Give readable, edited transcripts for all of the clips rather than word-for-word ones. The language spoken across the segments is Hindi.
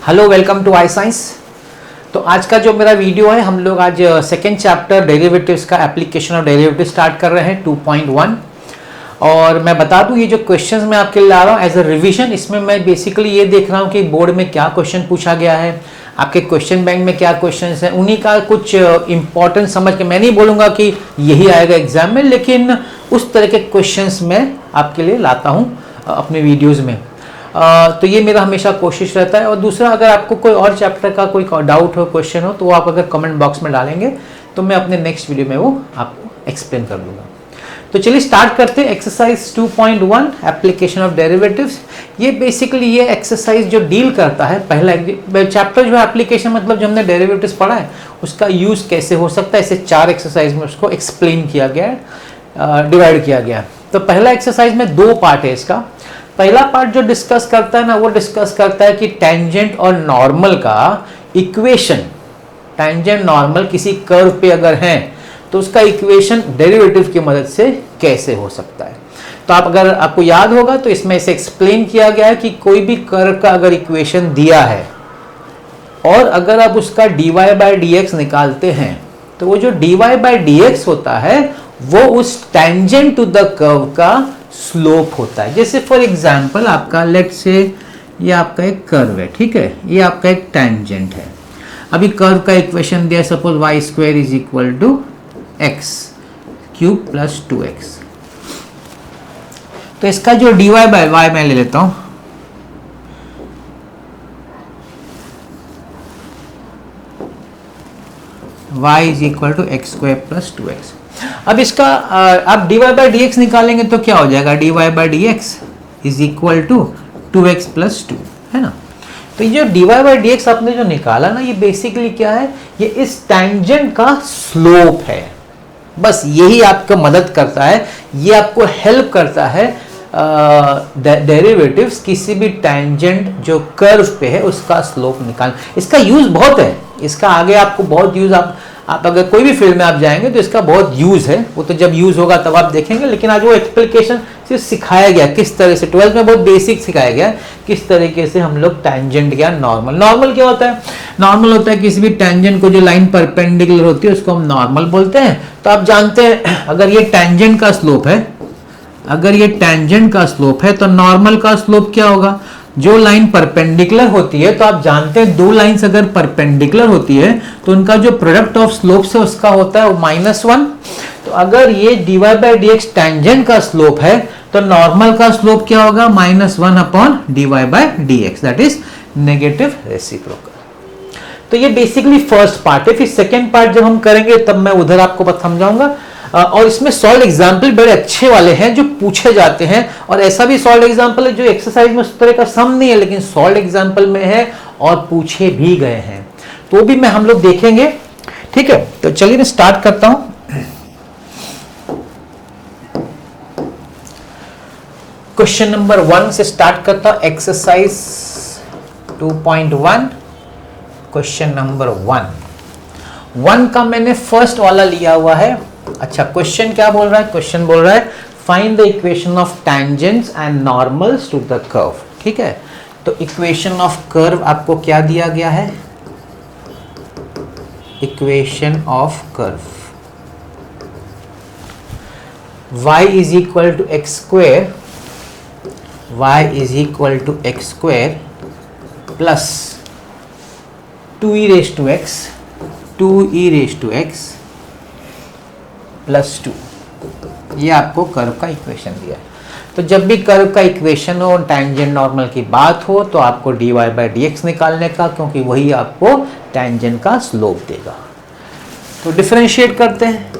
Hello, welcome to I science. तो आज का जो मेरा वीडियो है, हम लोग आज सेकेंड चैप्टर डेरिवेटिव्स का एप्लीकेशन ऑफ डेरिवेटिव स्टार्ट कर रहे हैं 2.1। और मैं बता दूं, ये जो क्वेश्चंस मैं आपके लिए ला रहा हूँ एज अ रिवीजन, इसमें मैं बेसिकली ये देख रहा हूँ कि बोर्ड में क्या क्वेश्चन पूछा गया है, आपके क्वेश्चन बैंक में क्या क्वेश्चंस हैं, उन्हीं का कुछ इंपॉर्टेंट समझ के, मैं नहीं बोलूँगा कि यही आएगा एग्जाम में, लेकिन उस तरह के क्वेश्चंस मैं आपके लिए लाता हूँ अपने वीडियोज़ में। तो ये मेरा हमेशा कोशिश रहता है। और दूसरा, अगर आपको कोई और चैप्टर का कोई डाउट हो, क्वेश्चन हो, तो वो आप अगर कमेंट बॉक्स में डालेंगे तो मैं अपने नेक्स्ट वीडियो में वो आपको एक्सप्लेन कर दूंगा। तो चलिए स्टार्ट करते हैं। Exercise 2.1 application of derivatives. ये बेसिकली ये एक्सरसाइज जो डील करता है, पहला चैप्टर जो है एप्लीकेशन, मतलब जो हमने डेरिवेटिव्स पढ़ा है उसका यूज कैसे हो सकता है, ऐसे 4 एक्सरसाइज में उसको एक्सप्लेन किया गया है, डिवाइड किया गया है। तो पहला एक्सरसाइज में 2 पार्ट है इसका। पहला पार्ट जो डिस्कस करता है ना, वो डिस्कस करता है कि टेंजेंट और नॉर्मल का इक्वेशन, टेंजेंट नॉर्मल किसी कर्व पे अगर हैं तो उसका इक्वेशन डेरिवेटिव की मदद से कैसे हो सकता है। तो अगर आपको याद होगा तो इसमें इसे एक्सप्लेन किया गया है कि कोई भी कर्व का अगर इक्वेशन दिया है और अगर आप उसका dy बाई dx निकालते हैं तो वो जो dy बाई dx होता है वो उस टेंजेंट टू द कर्व का स्लोप होता है। जैसे फॉर एग्जांपल आपका लेट से ये आपका एक कर्व है, ठीक है, ये आपका एक टेंजेंट है। अभी कर्व का इक्वेशन दिया, suppose y square is equal to x cube plus 2x। तो इसका जो dy बाई y मैं ले लेता हूं, y is equal to x square plus 2x। अब इसका आप dy बाई dx निकालेंगे तो क्या हो जाएगा, dy by dx is equal to 2x plus 2, है ना। तो ये जो dy बाई dx आपने जो निकाला ना, ये बेसिकली क्या है, ये इस टेंजेंट का स्लोप है। बस यही आपको मदद करता है, ये आपको हेल्प करता है डेरिवेटिव्स किसी भी टेंजेंट जो कर्व पे है उसका स्लोप निकाल। इसका यूज बहुत है, इसका आगे आपको बहुत यूज, आप अगर कोई भी फील्ड में आप जाएंगे तो इसका बहुत यूज है। वो तो जब यूज होगा तब आप देखेंगे, लेकिन आज वो एप्लीकेशन सिर्फ सिखाया गया किस तरह से, 12th में बहुत बेसिक सिखाया गया किस तरीके से हम लोग टेंजेंट या नॉर्मल क्या होता है। नॉर्मल होता है किसी भी टेंजेंट को जो लाइन परपेंडिकुलर होती है उसको हम नॉर्मल बोलते हैं। तो आप जानते हैं अगर ये टेंजेंट का स्लोप है, अगर ये टेंजेंट का स्लोप है तो नॉर्मल का स्लोप क्या होगा, जो लाइन परपेंडिकुलर होती है। तो आप जानते हैं 2 लाइंस अगर परपेंडिकुलर होती है तो उनका जो प्रोडक्ट ऑफ स्लोप से उसका होता है वो -1। तो अगर ये dy बाई dx टेंजेंट का स्लोप है तो नॉर्मल का स्लोप क्या होगा, -1 upon dy by dx, that is negative reciprocal. तो ये बेसिकली फर्स्ट पार्ट है। फिर सेकेंड पार्ट जब हम करेंगे तब मैं उधर आपको समझाऊंगा। और इसमें सॉल्व एग्जाम्पल बड़े अच्छे वाले हैं जो पूछे जाते हैं, और ऐसा भी सॉल्व एग्जाम्पल है जो एक्सरसाइज में उस तरह का सम नहीं है लेकिन सॉल्व एग्जाम्पल में है और पूछे भी गए हैं, तो भी मैं हम लोग देखेंगे, ठीक है। तो चलिए मैं स्टार्ट करता हूं। क्वेश्चन नंबर 1 से स्टार्ट करता हूं। एक्सरसाइज 2.1 क्वेश्चन नंबर 1 का मैंने फर्स्ट वाला लिया हुआ है। अच्छा, क्वेश्चन क्या बोल रहा है, क्वेश्चन बोल रहा है find the equation of tangents and normals to the curve, ठीक है। तो इक्वेशन ऑफ कर्व आपको क्या दिया गया है, equation of curve y is equal to x square, y is equal to x square plus 2e raise to x, 2e raise to x plus 2। ये आपको कर्व का इक्वेशन दिया है। तो जब भी कर्व का इक्वेशन हो, टेंजेंट नॉर्मल की बात हो, तो आपको dy बाई dx निकालने का, क्योंकि वही आपको टेंजेंट का स्लोप देगा। तो डिफरेंशिएट करते हैं,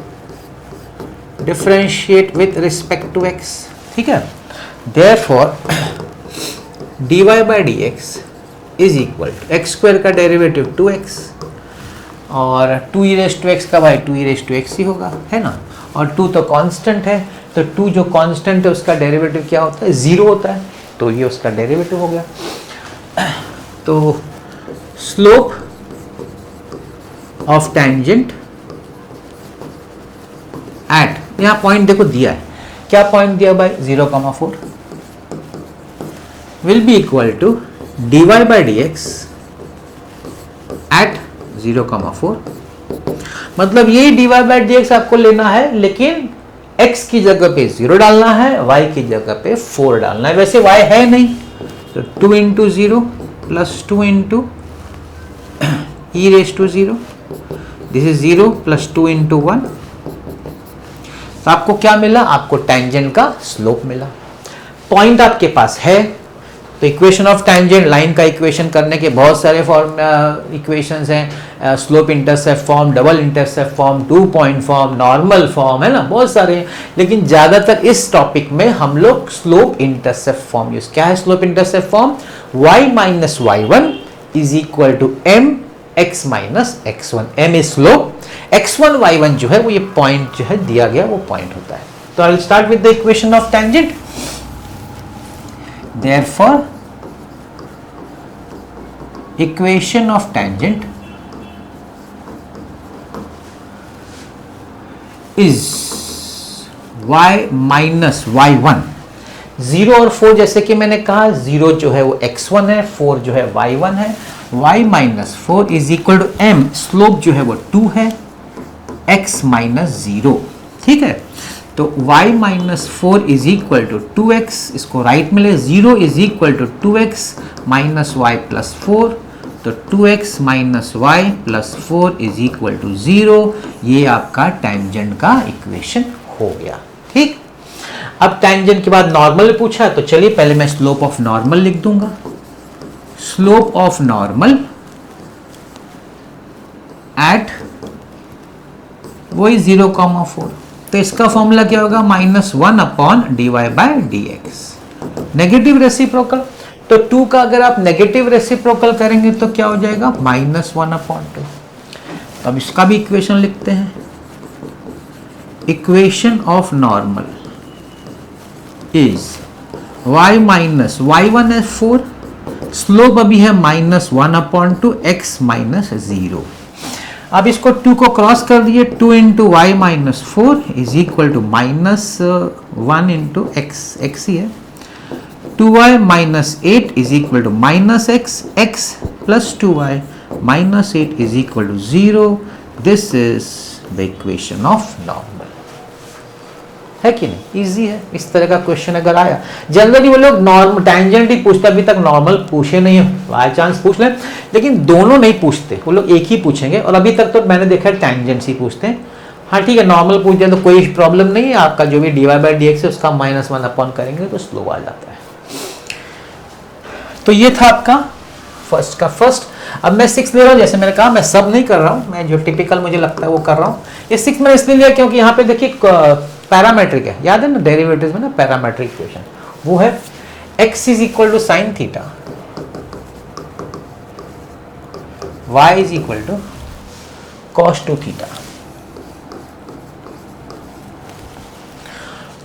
differentiate with respect to x, ठीक है। Therefore dy by dx is equal to x square का डेरिवेटिव 2x और 2e रेज टू एक्स का भाई 2e रेज टू एक्स ही होगा, है ना। और 2 तो कांस्टेंट है, तो 2 जो कांस्टेंट है उसका डेरिवेटिव क्या होता है, 0 होता है, तो ये उसका डेरिवेटिव हो गया। तो स्लोप ऑफ टेंजेंट एट, यहाँ पॉइंट देखो दिया है, क्या पॉइंट दिया भाई, 0,4 will be equal to dy by dx at 0,4। मतलब ये dy बाई dx आपको लेना है, लेकिन x की जगह पे 0 डालना है, y की जगह पे 4 डालना है। वैसे y है नहीं, तो 2 into 0 plus 2 into e raise to 0, this is 0 plus 2 into 1। तो आपको क्या मिला? आपको टेंजेंट का स्लोप मिला। पॉइंट आपके पास है, तो इक्वेशन ऑफ टेंजेंट, लाइन का इक्वेशन करने के बहुत सारे इक्वेशंस हैं, slope intercept form, double intercept form, 2 point form, normal form, है ना, बहुत सारे हैं। लेकिन ज़्यादातर इस टॉपिक में हम लोग स्लोप इंटरसेप्ट फॉर्म यूज। क्या है slope intercept form? y minus y1 is equal to m x minus x1। m is slope, x1 y1 जो है वो ये पॉइंट जो है दिया गया वो पॉइंट होता है। तो I will start with the equation of tangent. Therefore, equation of tangent is y minus y1। 0 और 4 जैसे कि मैंने कहा, 0 जो है वो x1 है, 4 जो है y1 है। y minus 4 is equal to m, slope जो है वो 2 है, x माइनस 0। ठीक है, तो y minus 4 is equal to 2x, इसको राइट में ले, 0 is equal to 2x minus y plus 4, तो 2x minus y plus 4 is equal to 0। ये आपका टेंजेंट का इक्वेशन हो गया। ठीक, अब टेंजेंट के बाद नॉर्मल पूछा, तो चलिए पहले मैं स्लोप ऑफ नॉर्मल लिख दूंगा। स्लोप ऑफ नॉर्मल एट वही 0,4, तो इसका फॉर्मूला क्या होगा? -1 upon dy by dx। Negative reciprocal, तो 2 का अगर आप नेगेटिव रेसिप्रोकल करेंगे तो क्या हो जाएगा? -1 अपॉन 2। अब इसका भी इक्वेशन लिखते हैं। Equation of normal is y minus y1 है 4, स्लोप अभी है -1 अपॉन 2, x माइनस 0। अब इसको 2 को क्रॉस कर दिए, 2 into y minus 4 is equal to -1 into x ही है, 2y minus 8 is equal to -x plus 2y minus 8 is equal to 0। This is the equation of normal. है कि नहीं? इजी है। इस तरह का क्वेश्चन अगर आया, जनरली वो लोग नॉर्मल टेंजेंट ही पूछते, अभी तक नॉर्मल पूछे नहीं है, बाय चांस पूछ लें, लेकिन दोनों नहीं पूछते, वो लोग एक ही पूछेंगे। और अभी तक तो मैंने देखा है टेंजेंट्स ही पूछते हैं। हाँ ठीक है, नॉर्मल पूछ दें तो कोई प्रॉब्लम नहीं है, आपका जो भी dy बाई dx है उसका -1 अपॉन करेंगे तो स्लोप आ जाता है। तो ये था आपका फर्स्ट का फर्स्ट। अब मैं 6 ले रहा हूँ, जैसे मैंने कहा मैं सब नहीं कर रहा हूँ, मैं जो टिपिकल मुझे लगता है वो कर रहा हूँ। ये 6 मैंने इसलिए लिया क्योंकि यहाँ पे देखिए पैरामेट्रिक है, याद है ना डेरिवेटिव्स में ना पैरामेट्रिक इक्वेशन, वो है x is equal to sine theta, y is equal to cos 2 theta.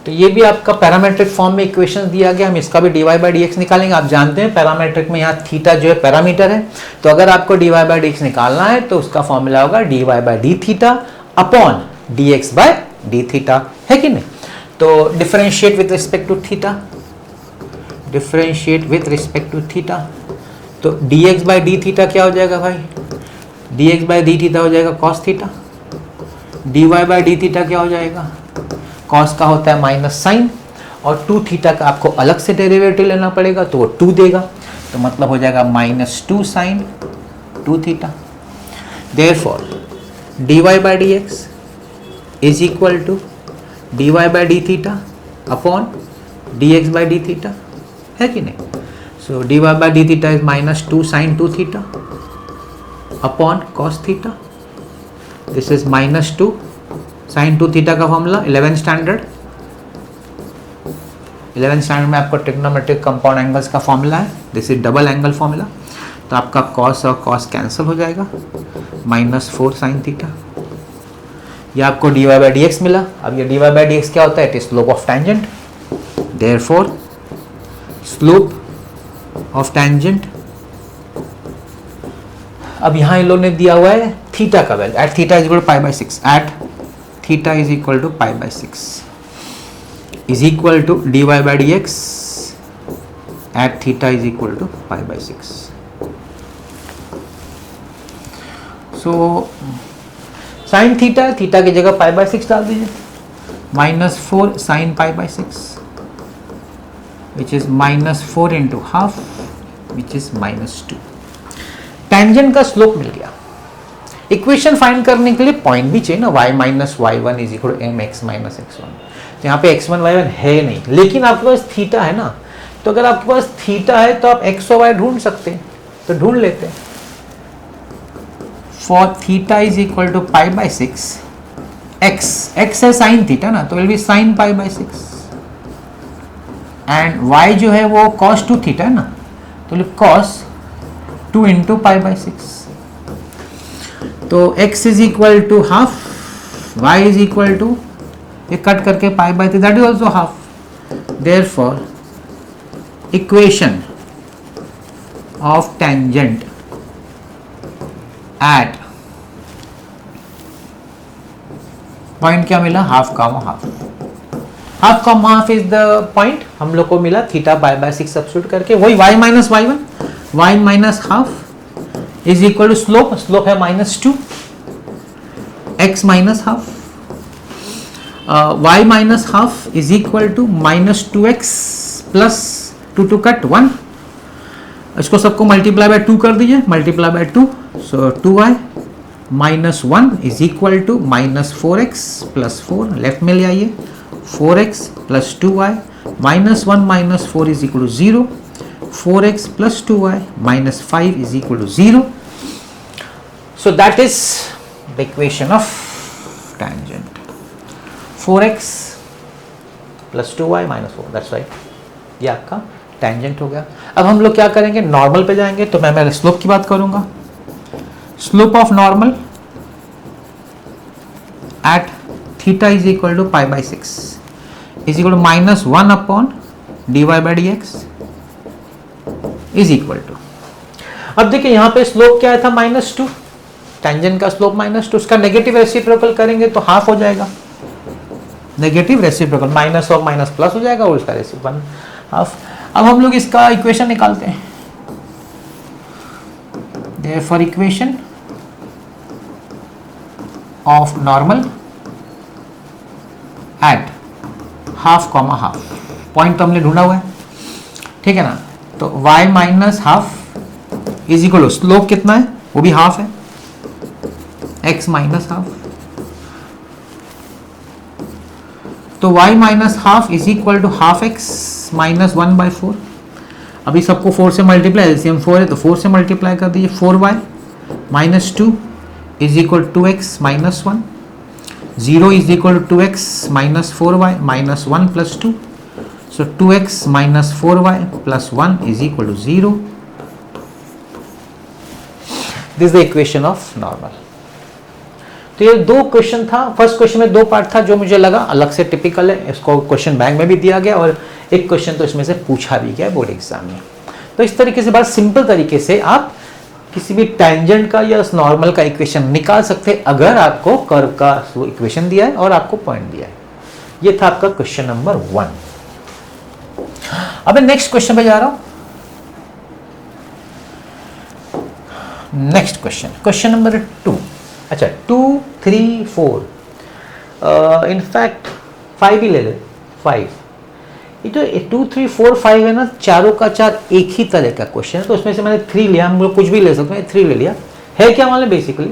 तो ये भी आपका पैरामेट्रिक फॉर्म में इक्वेशन दिया गया, हम इसका भी dy बाई dx निकालेंगे। आप जानते हैं पैरामेट्रिक में यहाँ थीटा जो है पैरामीटर है, तो अगर आपको dy बाई dx निकालना है तो उसका फॉर्मूला होगा dy by d theta upon dx by d theta, है कि नहीं? तो differentiate with respect to theta, differentiate with respect to theta, तो dx बाई डी थीटा क्या हो जाएगा भाई? dx बाई डी थीटा हो जाएगा cos theta, dy by d theta क्या हो जाएगा? कॉस का होता है माइनस साइन, और 2 थीटा का आपको अलग से डेरिवेटिव लेना पड़ेगा, तो वो 2 देगा, तो मतलब हो जाएगा -2 sine 2 theta. Therefore dy by dx is equal to dy by d theta upon dx by d theta, है कि नहीं? So dy by d theta is -2 sine 2 theta upon cos theta, this is -2 sine 2 theta का फॉर्मूला 11 स्टैंडर्ड में आपको ट्रिग्नोमेट्रिक कंपाउंड एंगल्स का फॉर्मूला है, this is double angle formula. तो आपका कॉस और कॉस कैंसिल हो जाएगा, -4 साइन थीटा। ये आपको dy बाई dx मिला। अब ये dy बाई dx क्या होता है? It is slope of tangent. Therefore slope of tangent, अब यहाँ इन लोग ने दिया हुआ है थीटा का value, at theta is equal to π/6, at theta is equal to π/6 is equal to dy by dx at theta is equal to π/6। So sine theta है, थीटा की जगह पाई बाय 6 डाल दीजिए, -4 sine pi by 6 which is -4 into half which is -2। Tangent का स्लोप मिल गया। इक्वेशन फाइंड करने के लिए पॉइंट भी चाहिए ना, y minus y1 is equal to mx minus x1। तो यहाँ पे x1 y1 है नहीं, लेकिन आपके पास थीटा है ना, तो अगर आपके पास थीटा है तो आप x और y ढूंढ सकते हैं, तो ढूंढ लेते हैं। For theta is equal to pi by 6, x है साइन थीटा ना, तो will be sine pi by 6 and y जो है वो cos 2 थीटा है ना, तो cos 2 इंटू पाई बाय 6। तो x is equal to half, y is equal to, ये कट करके pi by 3 that is also half. Therefore equation of tangent at point क्या मिला, half comma half. Half comma half is the point हम लोग को मिला, थीटा पाई बाय 6 सब्स्टिट्यूट करके, वही y minus y1, y minus half is equal to slope, slope है -2, x minus half, y minus half is equal to -2x plus 2 to cut 1, इसको सबको मल्टीप्लाई बाय 2 कर दीजिए, multiply by 2, so 2y minus 1 is equal to -4x plus 4, left में ले आइए, 4x plus 2y minus 1 minus 4 is equal to 0, 4x plus 2y minus 5 is equal to 0। So that is the equation of tangent, 4x plus 2y minus 4, that's right, ये आपका टेंजेंट हो गया। अब हम लोग क्या करेंगे, नॉर्मल पे जाएंगे, तो मैं मेरे स्लोप की बात करूंगा। Slope of normal at theta is equal to pi by 6 is equal to -1 upon dy by dx is equal to, अब देखिए यहाँ पे स्लोप क्या था, -2, टेंजेंट का स्लोप -2, उसका नेगेटिव रेसिप्रोकल करेंगे तो हाफ हो जाएगा, नेगेटिव रेसिप्रोकल, माइनस और माइनस प्लस हो जाएगा और उसका रेसिप्रोकल हाफ। अब हम लोग इसका इक्वेशन निकालते हैं, therefore equation of normal at half comma half, point तो हमने ढूंढा हुआ है, ठीक है ना, तो y minus half is equal to slope कितना है, वो भी हाफ है, x माइनस हाफ, तो y minus half is equal to half x minus 1/4। अभी सबको 4 से मल्टीप्लाई, एलसीएम 4 है तो 4 से मल्टीप्लाई कर दीजिए, 4y minus 2 is equal 2x minus 1, 0 is equal to 2x minus 4y minus 1 plus 2, so 2x minus 4y plus 1 is equal to 0। This is the equation of normal. तो ये दो क्वेश्चन था, फर्स्ट क्वेश्चन में 2 पार्ट था जो मुझे लगा अलग से टिपिकल है, इसको क्वेश्चन बैंक में भी दिया गया और एक क्वेश्चन तो इसमें से पूछा भी गया बोर्ड एग्जाम में। तो इस तरीके से बड़ा सिंपल तरीके से आप किसी भी टेंजेंट का या नॉर्मल का इक्वेशन निकाल सकते हैं अगर आपको कर्व का इक्वेशन दिया है और आपको पॉइंट दिया है। ये था आपका क्वेश्चन नंबर 1। अब मैं नेक्स्ट क्वेश्चन पे जा रहा हूं। Next question, question number 2। अच्छा 2, 3, 4 इनफैक्ट 5 ही ले ले, 5। ये जो 2, 3, 4, 5 है ना, चारों का चार एक ही तरह का क्वेश्चन है, तो उसमें से मैंने 3 लिया, हम लोग कुछ भी ले सकते हैं, 3 ले लिया। है क्या मालूम बेसिकली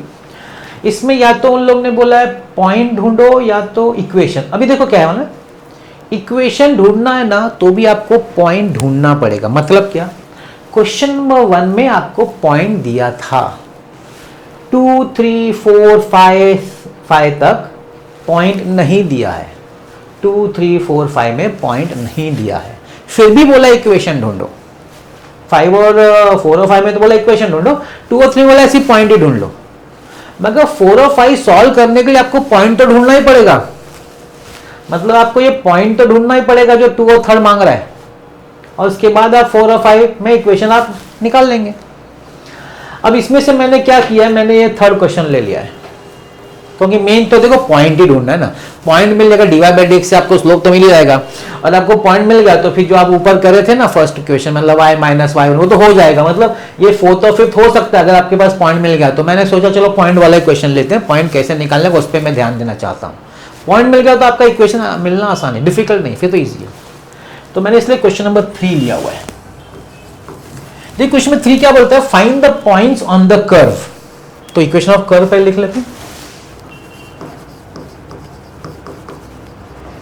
इसमें, या तो उन लोग ने बोला है पॉइंट ढूंढो या तो इक्वेशन। अभी देखो क्या है मालूम, इक्वेशन ढूंढना है ना तो भी आपको पॉइंट ढूंढना पड़ेगा। मतलब क्या, क्वेश्चन नंबर 1 में आपको पॉइंट दिया था, 2, 3, 4, 5 तक पॉइंट नहीं दिया है, 2, 3, 4, 5 में पॉइंट नहीं दिया है, फिर भी बोला इक्वेशन ढूंढो। 5 और 4 और 5 में तो बोला इक्वेशन ढूंढो, 2 और 3 बोला ऐसी पॉइंट ही ढूंढ लो। मगर 4 और 5 सॉल्व करने के लिए आपको पॉइंट तो ढूंढना ही पड़ेगा, मतलब आपको ये पॉइंट तो ढूंढना ही पड़ेगा जो 2 और 3 मांग रहा है, और उसके बाद आप 4 और 5 में इक्वेशन आप निकाल लेंगे। अब इसमें से मैंने क्या किया है, मैंने ये 3rd क्वेश्चन ले लिया है, क्योंकि मेन तो देखो पॉइंट ही ढूंढना है ना, पॉइंट मिल जाएगा dy बाई dx से आपको स्लोप तो मिल ही जाएगा, और आपको पॉइंट मिल गया तो फिर जो आप ऊपर करे थे ना फर्स्ट इक्वेशन मतलब y माइनस वाई वो तो हो जाएगा, मतलब ये फोर्थ और फिफ्थ हो सकता है अगर आपके पास पॉइंट मिल गया। तो मैंने सोचा चलो पॉइंट वाला इक्वेशन लेते हैं, पॉइंट कैसे निकालने का उस पर मैं ध्यान देना चाहता हूँ। पॉइंट मिल गया तो आपका इक्वेशन मिलना आसान है, डिफिकल्ट नहीं, फिर तो ईजी है। तो मैंने इसलिए क्वेश्चन नंबर 3 लिया हुआ है। देखिए क्वेश्चन नंबर 3 क्या बोलता है, find the points on the curve. तो इक्वेशन ऑफ कर्व पहले लिख लेते हैं।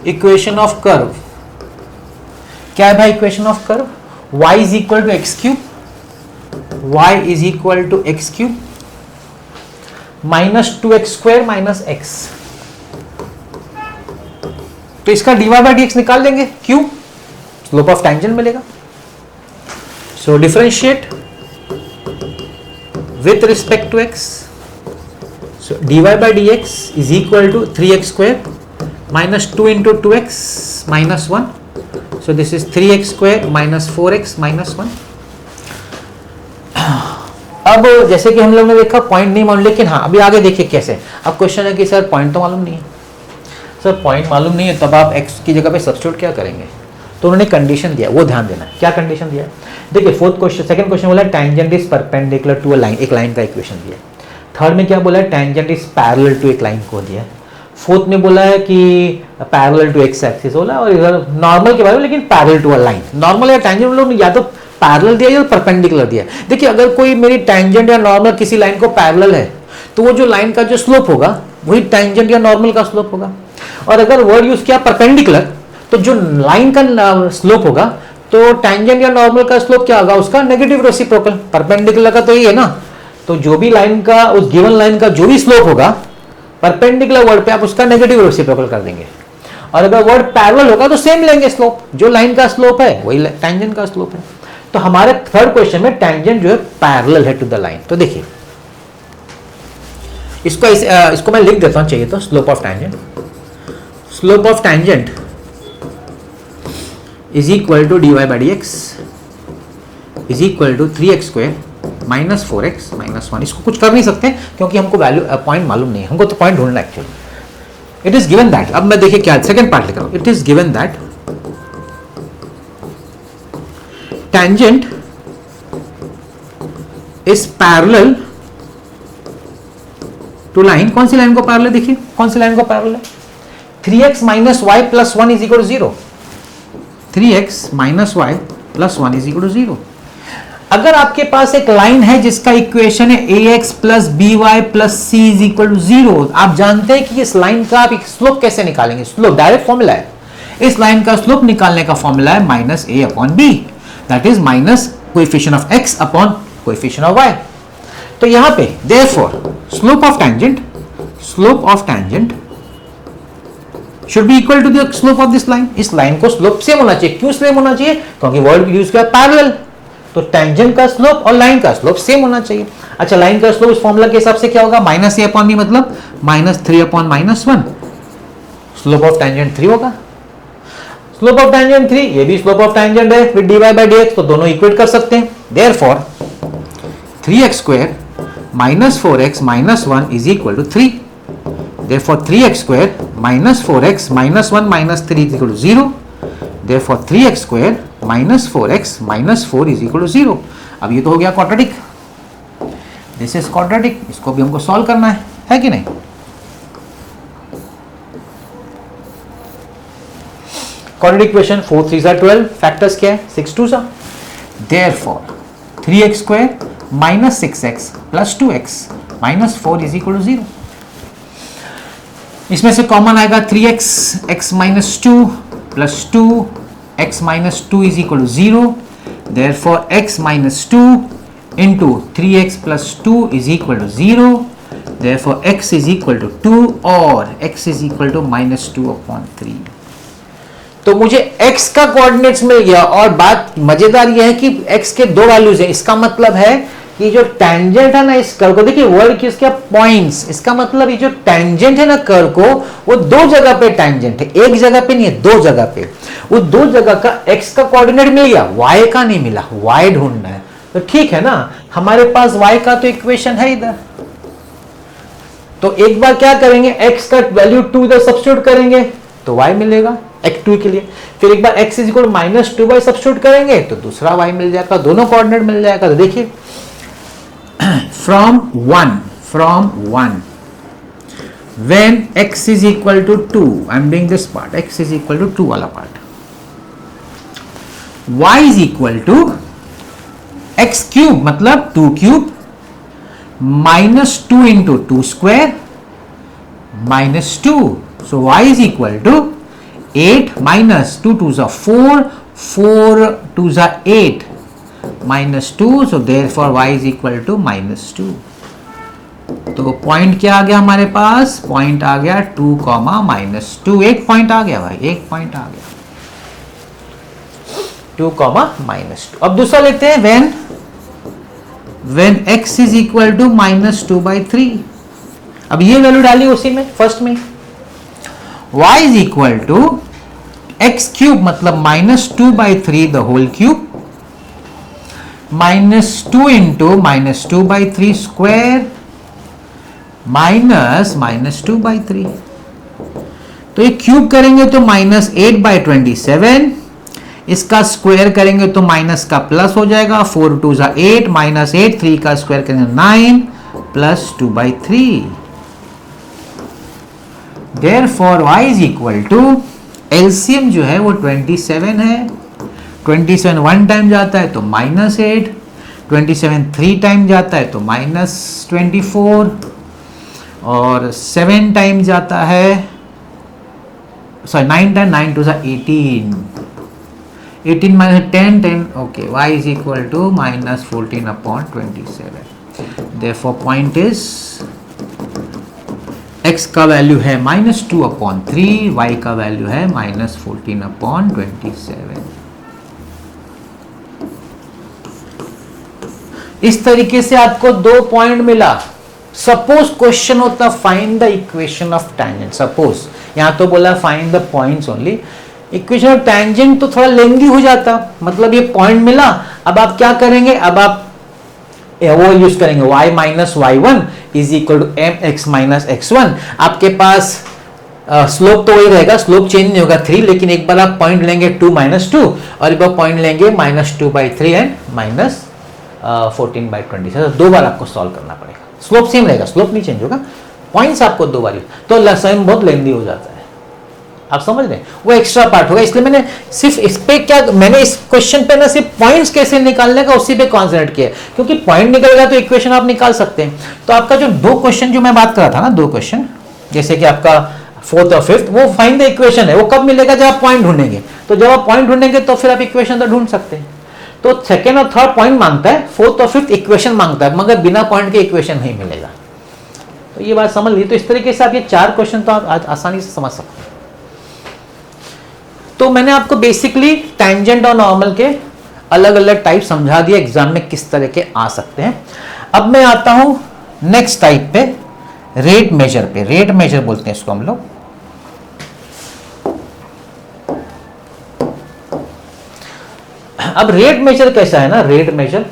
इक्वेशन ऑफ कर्व क्या है भाई, equation of curve y is equal to x cube, y is equal to x cube minus 2x square minus x। तो इसका dy बाई dx निकाल देंगे, क्यों, स्लोप ऑफ टेंजेंट मिलेगा। So differentiate with respect to x, so dy by dx is equal to 3x square minus 2 into 2x minus 1, so this is 3x square minus 4x minus 1। अब जैसे कि हम लोग ने देखा पॉइंट नहीं मालूम, लेकिन हाँ अभी आगे देखिए कैसे। अब क्वेश्चन है कि सर पॉइंट तो मालूम नहीं है, सर पॉइंट मालूम नहीं है, तब आप x की जगह पे सब्स्टिट्यूट क्या करेंगे। तो उन्होंने कंडीशन दिया, वो ध्यान देना है। क्या कंडीशन दिया, देखिए फोर्थ क्वेश्चन, सेकंड क्वेश्चन बोला tangent is perpendicular to a line, एक लाइन का इक्वेशन दिया। थर्ड में क्या बोला है, टेंजेंट इज पैरेलल टू एक लाइन को दिया। फोर्थ में बोला है कि पैरेलल टू एक्स एक्सिस बोला, और इधर नॉर्मल के बारे में, लेकिन parallel to a line. Normal या टेंजेंट लोग या तो पैरेलल दिया या परपेंडिकुलर दिया। देखिए अगर कोई मेरी टेंजेंट या नॉर्मल किसी लाइन को पैरेलल है तो वो जो लाइन का जो स्लोप होगा वही टेंजेंट या नॉर्मल का स्लोप होगा, और अगर वर्ड यूज किया परपेंडिकुलर तो जो लाइन का स्लोप होगा तो टेंजेंट या नॉर्मल का स्लोप क्या होगा, उसका नेगेटिव रेसिप्रोकल। परपेंडिकुलर का तो ये है ना, तो जो भी लाइन का, उस गिवन लाइन का जो भी स्लोप होगा परपेंडिकुलर वर्ड पे आप उसका नेगेटिव रेसिप्रोकल कर देंगे, और अगर वर्ड पैरेलल होगा तो सेम लेंगे स्लोप, जो लाइन का स्लोप है वही टेंजेंट का स्लोप है। तो हमारे थर्ड क्वेश्चन में टेंजेंट जो है पैरेलल है टू द लाइन। तो देखिए इसको मैं लिख देता हूं चाहिए तो, slope of tangent, slope of tangent is equal to dy by dx is equal to 3x square minus 4x minus 1। इसको कुछ कर नहीं सकते क्योंकि हमको वैल्यू पॉइंट मालूम नहीं है, हमको तो पॉइंट ढूंढना actually. It is given that, अब मैं देखिए क्या सेकंड पार्ट लिख रहा हूं, it is given that tangent is parallel to line. कौन सी लाइन को पैरेलल, देखिए कौन सी लाइन को पैरेलल है, 3x minus y plus 1 is equal to 0, 3x minus y plus 1 is equal to 0। अगर आपके पास एक लाइन है जिसका इक्वेशन है ax plus by plus c is equal to 0, आप जानते हैं कि इस लाइन का आप स्लोप कैसे निकालेंगे, स्लोप डायरेक्ट फॉर्मूला है। इस लाइन का स्लोप निकालने का फॉर्मूला है minus a upon b, that is minus coefficient of x upon coefficient of y। तो यहां पे therefore slope of tangent should be equal to the slope of this line। इस लाइन को स्लोप सेम होना चाहिए। क्यों सेम होना चाहिए, क्योंकि वर्ड यूज किया पैरेलल, तो टेंजेंट का स्लोप और लाइन का स्लोप सेम होना चाहिए। अच्छा लाइन का स्लोप इस फॉर्मूला के हिसाब से क्या होगा, माइनस ए अपॉन बी, मतलब minus 3 upon minus 1, slope of tangent 3 होगा। स्लोप ऑफ टेंजेंट 3, ये भी स्लोप ऑफ टेंजेंट है विद dy बाई dx, तो दोनों इक्वेट कर सकते हैं। Therefore 3x square minus 4x minus 1 is equal to 3। Therefore 3x square minus 4x minus 1 minus 3 is equal to 0. Therefore 3x square minus 4x minus 4 is equal to 0. अब ये तो हो गया quadratic. This is quadratic. इसको भी हमको सॉल्व करना है कि नहीं। Quadratic equation 4 3s are 12. Factors क्या है, 6 2s are. Therefore 3x square minus 6x plus 2x minus 4 is equal to 0. इसमें से कॉमन आएगा 3x x minus 2 plus 2 x minus 2 is equal to 0। Therefore x minus 2 into 3x plus 2 is equal to 0। Therefore x is equal to 2 और x is equal to minus 2 upon 3। तो मुझे x का कोऑर्डिनेट्स मिल गया, और बात मजेदार यह है कि x के दो वैल्यूज है। इसका मतलब है कि जो टेंजेंट है ना इस कर्व को, देखिए वर्ड किसका, पॉइंट्स, इसका मतलब ये जो टेंजेंट है ना कर्व को, वो दो जगह पे टेंजेंट है, एक जगह पे नहीं है, दो जगह पे। वो दो जगह का x का कोऑर्डिनेट मिल गया, y का नहीं मिला, y ढूंढना है। तो ठीक है ना, हमारे पास y का तो इक्वेशन है इधर, तो एक बार क्या करेंगे, x का वैल्यू 2 इधर सब्स्टिट्यूट करेंगे तो y मिलेगा x2 के लिए। फिर एक बार x is equal -2y substitute करेंगे तो दूसरा y मिल जाएगा, दोनों कोऑर्डिनेट मिल जाएगा। तो देखिए from 1 when x is equal to 2, I am doing this part, x is equal to 2 वाला part, y is equal to x cube मतलब 2 cube -2 into 2 square -2, so y is equal to 8 minus 2 2s are 4, 4 2s are 8 -2, so therefore y is equal to -2। तो पॉइंट क्या आ गया हमारे पास, पॉइंट आ गया 2, -2, एक पॉइंट आ गया भाई, एक पॉइंट आ गया 2, -2। अब दूसरा लेते हैं when x is equal to -2/3। अब ये वैल्यू डाली उसी में फर्स्ट में, y is equal to x cube मतलब -2/3 the whole cube -2 into -2/3 square -2/3। तो ये क्यूब करेंगे तो -8/27, इसका स्क्वायर करेंगे तो माइनस का प्लस हो जाएगा, 4 2 8 -8, 3 का स्क्वायर करेंगे 9 plus 2/3। Therefore y is equal to LCM जो है वो 27 है, 27 1 टाइम जाता है तो -8, 27 3 टाइम जाता है तो -24 और 7 टाइम जाता है, sorry 9 time 9 2 18, 18 minus 10 10, okay, y is equal to -14/27। therefore point is x का वैल्यू है -2/3, y का वैल्यू है -14/27। इस तरीके से आपको 2 पॉइंट मिला। सपोज क्वेश्चन होता find the equation of tangent, suppose यहां तो बोला find the points only, equation of tangent तो थोड़ा लेंदी हो जाता, मतलब ये पॉइंट मिला, अब आप क्या करेंगे, अब आप वो यूज करेंगे y minus y1 is equal to mx minus x1। आपके पास स्लोप तो वही रहेगा, स्लोप चेंज नहीं होगा 3, लेकिन एक बार आप पॉइंट लेंगे 2 -2 और एक बार पॉइंट लेंगे -2/3 एंड -14/27। 2 बार आपको सॉल्व करना पड़ेगा, स्लोप सेम रहेगा, स्लोप नहीं चेंज होगा, पॉइंट्स आपको 2 बार, तो लसन बहुत लेंदी हो जाता है, आप समझ रहे हैं, वो एक्स्ट्रा पार्ट होगा। इसलिए मैंने सिर्फ इस पे क्या, मैंने इस क्वेश्चन पे ना सिर्फ पॉइंट्स कैसे निकालने का उसी पे कॉन्सेंट्रेट किया, क्योंकि पॉइंट निकलेगा तो इक्वेशन आप निकाल सकते हैं। तो आपका जो 2 क्वेश्चन जो मैं बात कर रहा था ना, 2 क्वेश्चन जैसे कि आपका 4th और 5th, वो फाइंड द इक्वेशन है, वो कब मिलेगा जब आप पॉइंट ढूंढेंगे, तो जब आप पॉइंट ढूंढेंगे तो फिर आप इक्वेशन तो ढूंढ सकते हैं। तो 2nd और 3rd पॉइंट मांगता है, 4th और 5th इक्वेशन मांगता है, मगर बिना पॉइंट के इक्वेशन नहीं मिलेगा। तो ये बात समझ लीजिए। तो इस तरीके से आप ये 4 क्वेश्चन तो आप आसानी से समझ सकते हैं। तो मैंने आपको बेसिकली टैंजेंट और नॉर्मल के अलग अलग टाइप समझा दिया, एग्जाम में किस तरह के आ सकते हैं। अब मैं आता हूं नेक्स्ट टाइप पे, रेट मेजर पे। रेट मेजर बोलते हैं इसको हम लोग। अब रेट मेजर कैसा है ना, रेट मेजर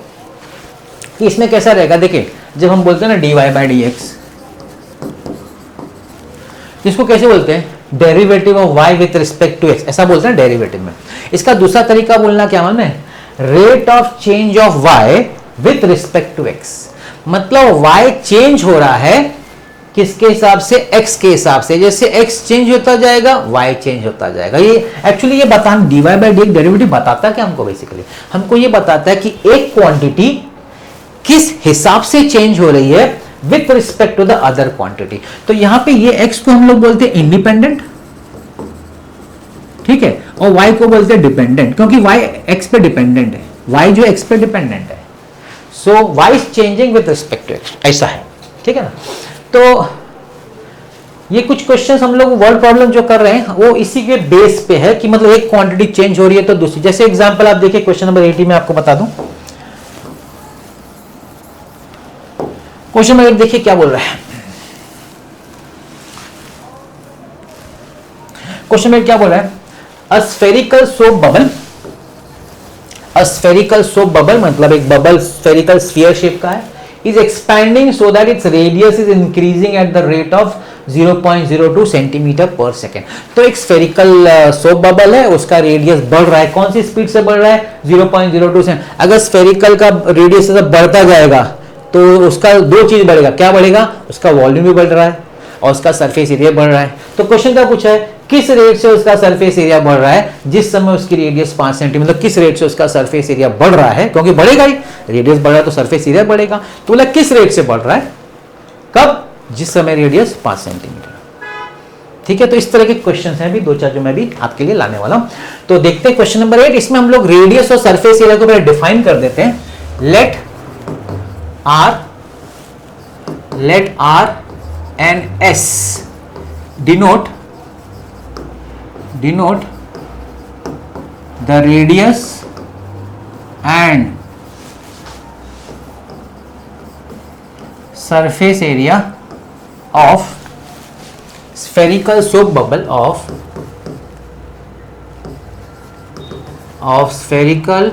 इसमें कैसा रहेगा, देखिए जब हम बोलते हैं ना dy/dx, इसको कैसे बोलते हैं, derivative of y with respect to x, ऐसा बोलते हैं डेरिवेटिव में। इसका दूसरा तरीका बोलना क्या मालूम है, rate of change of y with respect to x, मतलब y चेंज हो रहा है किसके हिसाब से, x के हिसाब से। जैसे x चेंज होता जाएगा y चेंज होता जाएगा। ये एक्चुअली ये बताना, dy/dx डेरिवेटिव बताता क्या हमको, बेसिकली हमको ये बताता है कि एक क्वांटिटी किस हिसाब से चेंज हो रही है with respect to the other quantity. तो यहां पे ये x को हम लोग बोलते हैं इंडिपेंडेंट, ठीक है, और y को बोलते हैं डिपेंडेंट, क्योंकि y x पे डिपेंडेंट है, y जो x पे डिपेंडेंट है। So y is changing with respect to x, ऐसा है, ठीक है ना। तो ये कुछ क्वेश्चंस हम लोग वर्ड प्रॉब्लम जो कर रहे हैं वो इसी के बेस पे है कि मतलब एक क्वांटिटी चेंज हो रही है तो दूसरी। जैसे एग्जांपल आप देखिए क्वेश्चन नंबर 80 में आपको बता दूं, क्वेश्चन नंबर देखिए क्या बोल रहा है। क्वेश्चन में क्या बोल रहा है, a spherical soap bubble, a spherical soap bubble मतलब एक बबल स्फेरिकल स्फीयर शेप का है, is expanding so that its radius is increasing at the rate of 0.02 centimetre पर सेकेंड। तो एक स्फेरिकल सोप बबल है, उसका रेडियस बढ़ रहा है, कौन सी स्पीड से बढ़ रहा है? 0.02 से। अगर स्फेरिकल का रेडियस बढ़ता जाएगा तो उसका दो चीज बढ़ेगा, क्या बढ़ेगा? उसका वॉल्यूम भी बढ़ रहा है और उसका सरफेस एरिया बढ़ रहा है। तो क्वेश्चन क्या पूछा है? किस रेट से उसका सरफेस एरिया बढ़ रहा है? जिस समय उसकी रेडियस 5 सेंटीमीटर, किस रेट से उसका सरफेस एरिया बढ़ रहा है? क्योंकि बढ़ेगा ही, रेडियस बढ़ रहा है तो सरफेस एरिया बढ़ेगा। तो बोला किस रेट से बढ़ रहा है, कब? जिस समय रेडियस 5 सेंटीमीटर। ठीक है, तो इस तरह के क्वेश्चन हैं भी दो चार जो मैं भी आपके लिए लाने वाला हूं। तो देखते हैं क्वेश्चन नंबर 8। इसमें हम लोग रेडियस और सरफेस एरिया को पहले डिफाइन कर देते हैं। Let R and S denote the radius and surface area of spherical soap bubble of spherical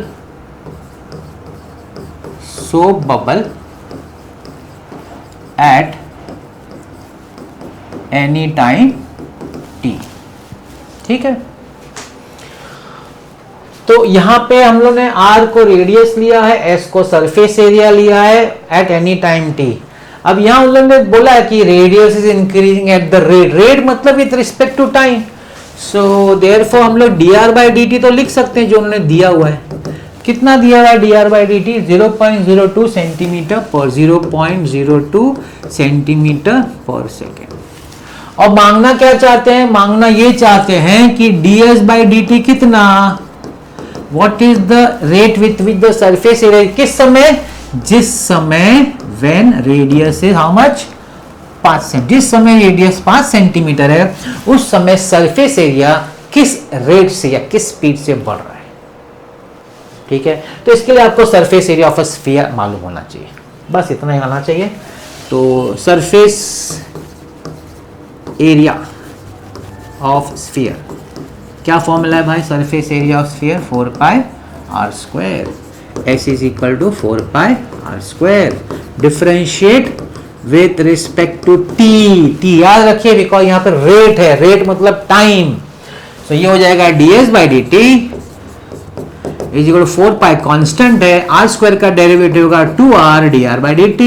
soap bubble at any time t। ठीक है, तो यहां पे हम लोग ने r को रेडियस लिया है, s को सरफेस एरिया लिया है एट एनी टाइम t। अब यहां उन लोगों ने बोला है कि radius is increasing at the rate मतलब with respect to time. So therefore हम लोग dr/dt तो लिख सकते हैं जो उन्होंने दिया हुआ है। कितना दिया हुआ है dr/dt? 0.02 सेंटीमीटर पर 0.02 सेंटीमीटर पर सेकेंड। और मांगना क्या चाहते हैं? मांगना ये चाहते हैं कि ds/dt कितना, what is the rate with the surface area, किस समय? जिस समय when radius is how much? 5 centimetre. जिस समय रेडियस 5 सेंटीमीटर है उस समय सरफेस एरिया किस रेट से या किस स्पीड से बढ़ रहा है। ठीक है, तो इसके लिए आपको surface area of a sphere मालूम होना चाहिए, बस इतना ही आना चाहिए। तो सरफेस एरिया ऑफ स्फीयर क्या फॉर्मूला है भाई? Surface area of sphere 4πr², s is equal to 4πr²। Differentiate with respect to T याद रखिए बिकॉज यहां पर रेट है, रेट मतलब टाइम। सो ये हो जाएगा ds/dt is equal to 4π constant है, r² का डेरिवेटिव होगा 2r dr/dt।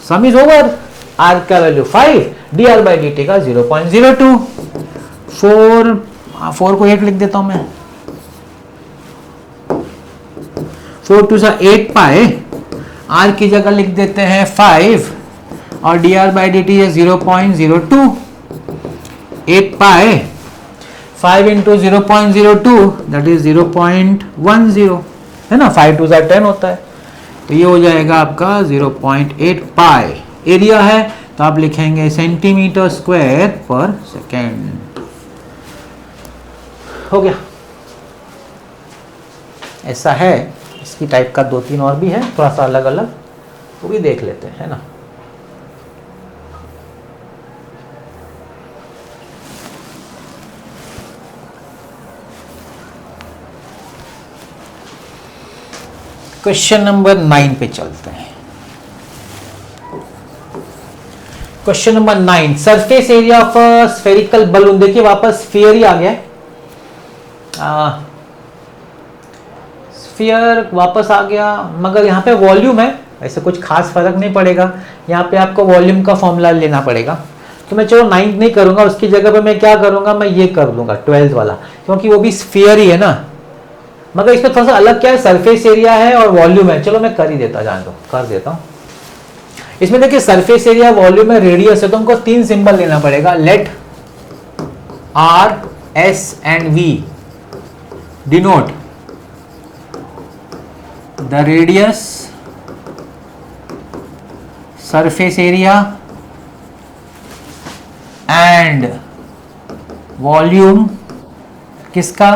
Some is over, r का वैल्यू 5, dr/dt का 0.02। 4 को 8 लिख देता हूं मैं, 4 2 8 पाए, r की जगह लिख देते हैं 5 और dr/dt है 0.02। 8 पाए 5 इंटू 0.02 दैट इज 0.10 है ना, 5 2 10 होता है। तो ये हो जाएगा आपका 0.8 पाई। एरिया है तो आप लिखेंगे सेंटीमीटर स्क्वायर पर सेकेंड। हो गया, ऐसा है। इसकी टाइप का 2-3 और भी है, थोड़ा सा अलग अलग, वो भी देख लेते हैं, है ना। क्वेश्चन नंबर 9 पे चलते हैं। Question number 9, surface area of spherical balloon. देखिए वापस स्फीयर ही आ गया है, स्फीयर वापस आ गया, मगर यहाँ पे वॉल्यूम है, ऐसे कुछ खास फर्क नहीं पड़ेगा। यहाँ पे आपको वॉल्यूम का फॉर्मूला लेना पड़ेगा। तो मैं चलो 9th नहीं करूंगा, उसकी जगह पे मैं क्या करूंगा, मैं ये कर लूंगा 12th वाला, क्योंकि वो भी स्फीयर ही है ना। मगर इसमें थोड़ा सा अलग क्या है, सरफेस एरिया है और वॉल्यूम है। चलो मैं कर ही देता, जान दो, कर देता हूँ। इसमें देखिए सरफेस एरिया, वॉल्यूम है, रेडियस है, तो हमको 3 सिंबल लेना पड़ेगा। Let R, S and V denote the radius, surface area and volume किसका,